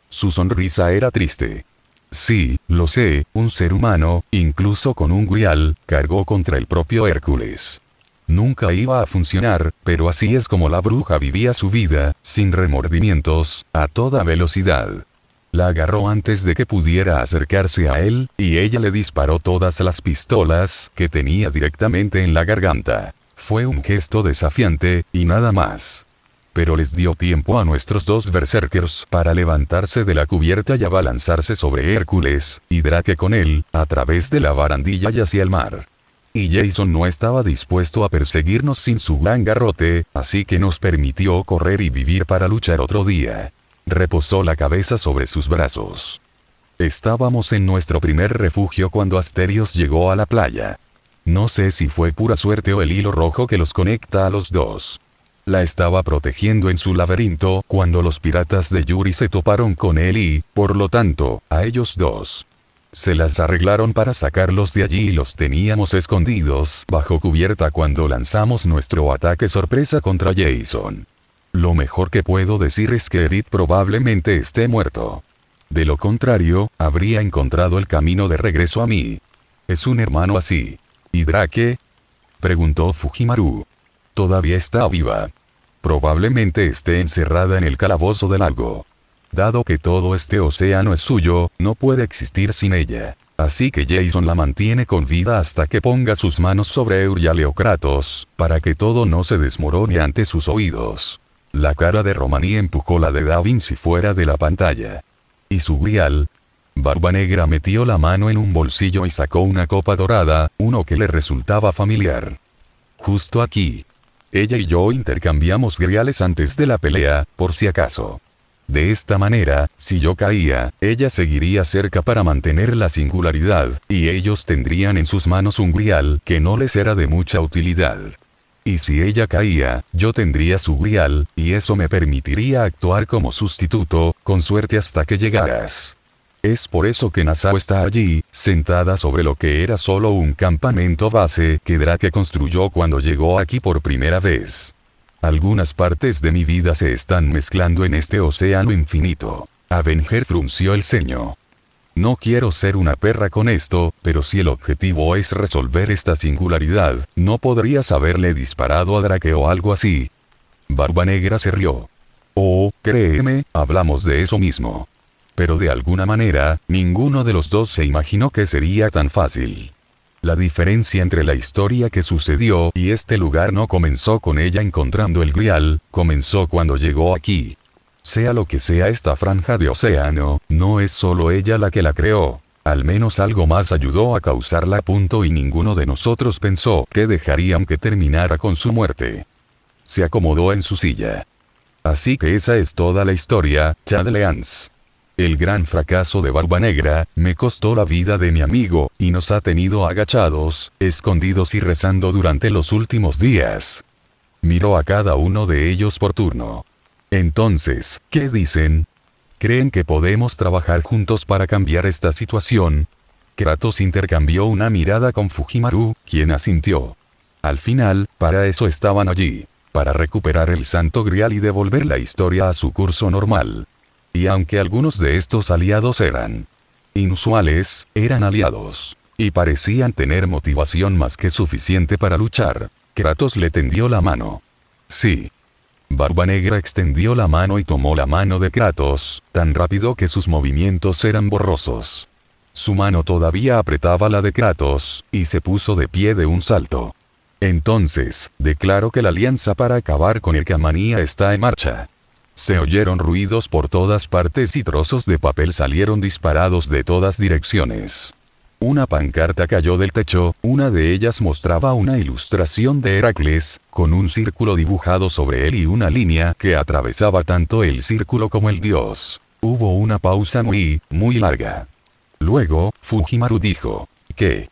Su sonrisa era triste. Sí, lo sé, un ser humano, incluso con un grial, cargó contra el propio Hércules. Nunca iba a funcionar, pero así es como la bruja vivía su vida, sin remordimientos, a toda velocidad. La agarró antes de que pudiera acercarse a él, y ella le disparó todas las pistolas que tenía directamente en la garganta. Fue un gesto desafiante, y nada más. Pero les dio tiempo a nuestros dos berserkers para levantarse de la cubierta y abalanzarse sobre Hércules, y Drake con él, a través de la barandilla y hacia el mar. Y Jason no estaba dispuesto a perseguirnos sin su gran garrote, así que nos permitió correr y vivir para luchar otro día. Reposó la cabeza sobre sus brazos. Estábamos en nuestro primer refugio cuando Asterios llegó a la playa. No sé si fue pura suerte o el hilo rojo que los conecta a los dos. La estaba protegiendo en su laberinto cuando los piratas de Yuri se toparon con él y, por lo tanto, a ellos dos. Se las arreglaron para sacarlos de allí y los teníamos escondidos bajo cubierta cuando lanzamos nuestro ataque sorpresa contra Jason. Lo mejor que puedo decir es que Erid probablemente esté muerto. De lo contrario, habría encontrado el camino de regreso a mí. Es un hermano así. ¿Y Drake? Preguntó Fujimaru. Todavía está viva. Probablemente esté encerrada en el calabozo del lago. Dado que todo este océano es suyo, no puede existir sin ella. Así que Jason la mantiene con vida hasta que ponga sus manos sobre Euryale o Kratos, para que todo no se desmorone ante sus oídos. La cara de Romani empujó la de Da Vinci fuera de la pantalla. ¿Y su grial? Barba Negra metió la mano en un bolsillo y sacó una copa dorada, uno que le resultaba familiar. Justo aquí. Ella y yo intercambiamos griales antes de la pelea, por si acaso. De esta manera, si yo caía, ella seguiría cerca para mantener la singularidad, y ellos tendrían en sus manos un grial que no les era de mucha utilidad. Y si ella caía, yo tendría su grial, y eso me permitiría actuar como sustituto, con suerte hasta que llegaras. Es por eso que Nassau está allí, sentada sobre lo que era solo un campamento base que Drake construyó cuando llegó aquí por primera vez. Algunas partes de mi vida se están mezclando en este océano infinito. Avenger frunció el ceño. No quiero ser una perra con esto, pero si el objetivo es resolver esta singularidad, ¿no podrías haberle disparado a Drake o algo así? Barba Negra se rió. Oh, créeme, hablamos de eso mismo. Pero de alguna manera, ninguno de los dos se imaginó que sería tan fácil. La diferencia entre la historia que sucedió y este lugar no comenzó con ella encontrando el grial, comenzó cuando llegó aquí. Sea lo que sea esta franja de océano, no es solo ella la que la creó. Al menos algo más ayudó a causarla. Y ninguno de nosotros pensó que dejarían que terminara con su muerte. Se acomodó en su silla. Así que esa es toda la historia, Chadleans. El gran fracaso de Barba Negra me costó la vida de mi amigo, y nos ha tenido agachados, escondidos y rezando durante los últimos días. Miró a cada uno de ellos por turno. Entonces, ¿qué dicen? ¿Creen que podemos trabajar juntos para cambiar esta situación? Kratos intercambió una mirada con Fujimaru, quien asintió. Al final, para eso estaban allí. Para recuperar el Santo Grial y devolver la historia a su curso normal. Y aunque algunos de estos aliados eran inusuales, eran aliados. Y parecían tener motivación más que suficiente para luchar. Kratos le tendió la mano. Sí. Barba Negra extendió la mano y tomó la mano de Kratos, tan rápido que sus movimientos eran borrosos. Su mano todavía apretaba la de Kratos, y se puso de pie de un salto. Entonces, declaro que la alianza para acabar con el Camanía está en marcha. Se oyeron ruidos por todas partes y trozos de papel salieron disparados de todas direcciones. Una pancarta cayó del techo, una de ellas mostraba una ilustración de Heracles, con un círculo dibujado sobre él y una línea que atravesaba tanto el círculo como el dios. Hubo una pausa muy larga. Luego, Fujimaru dijo, ¿qué?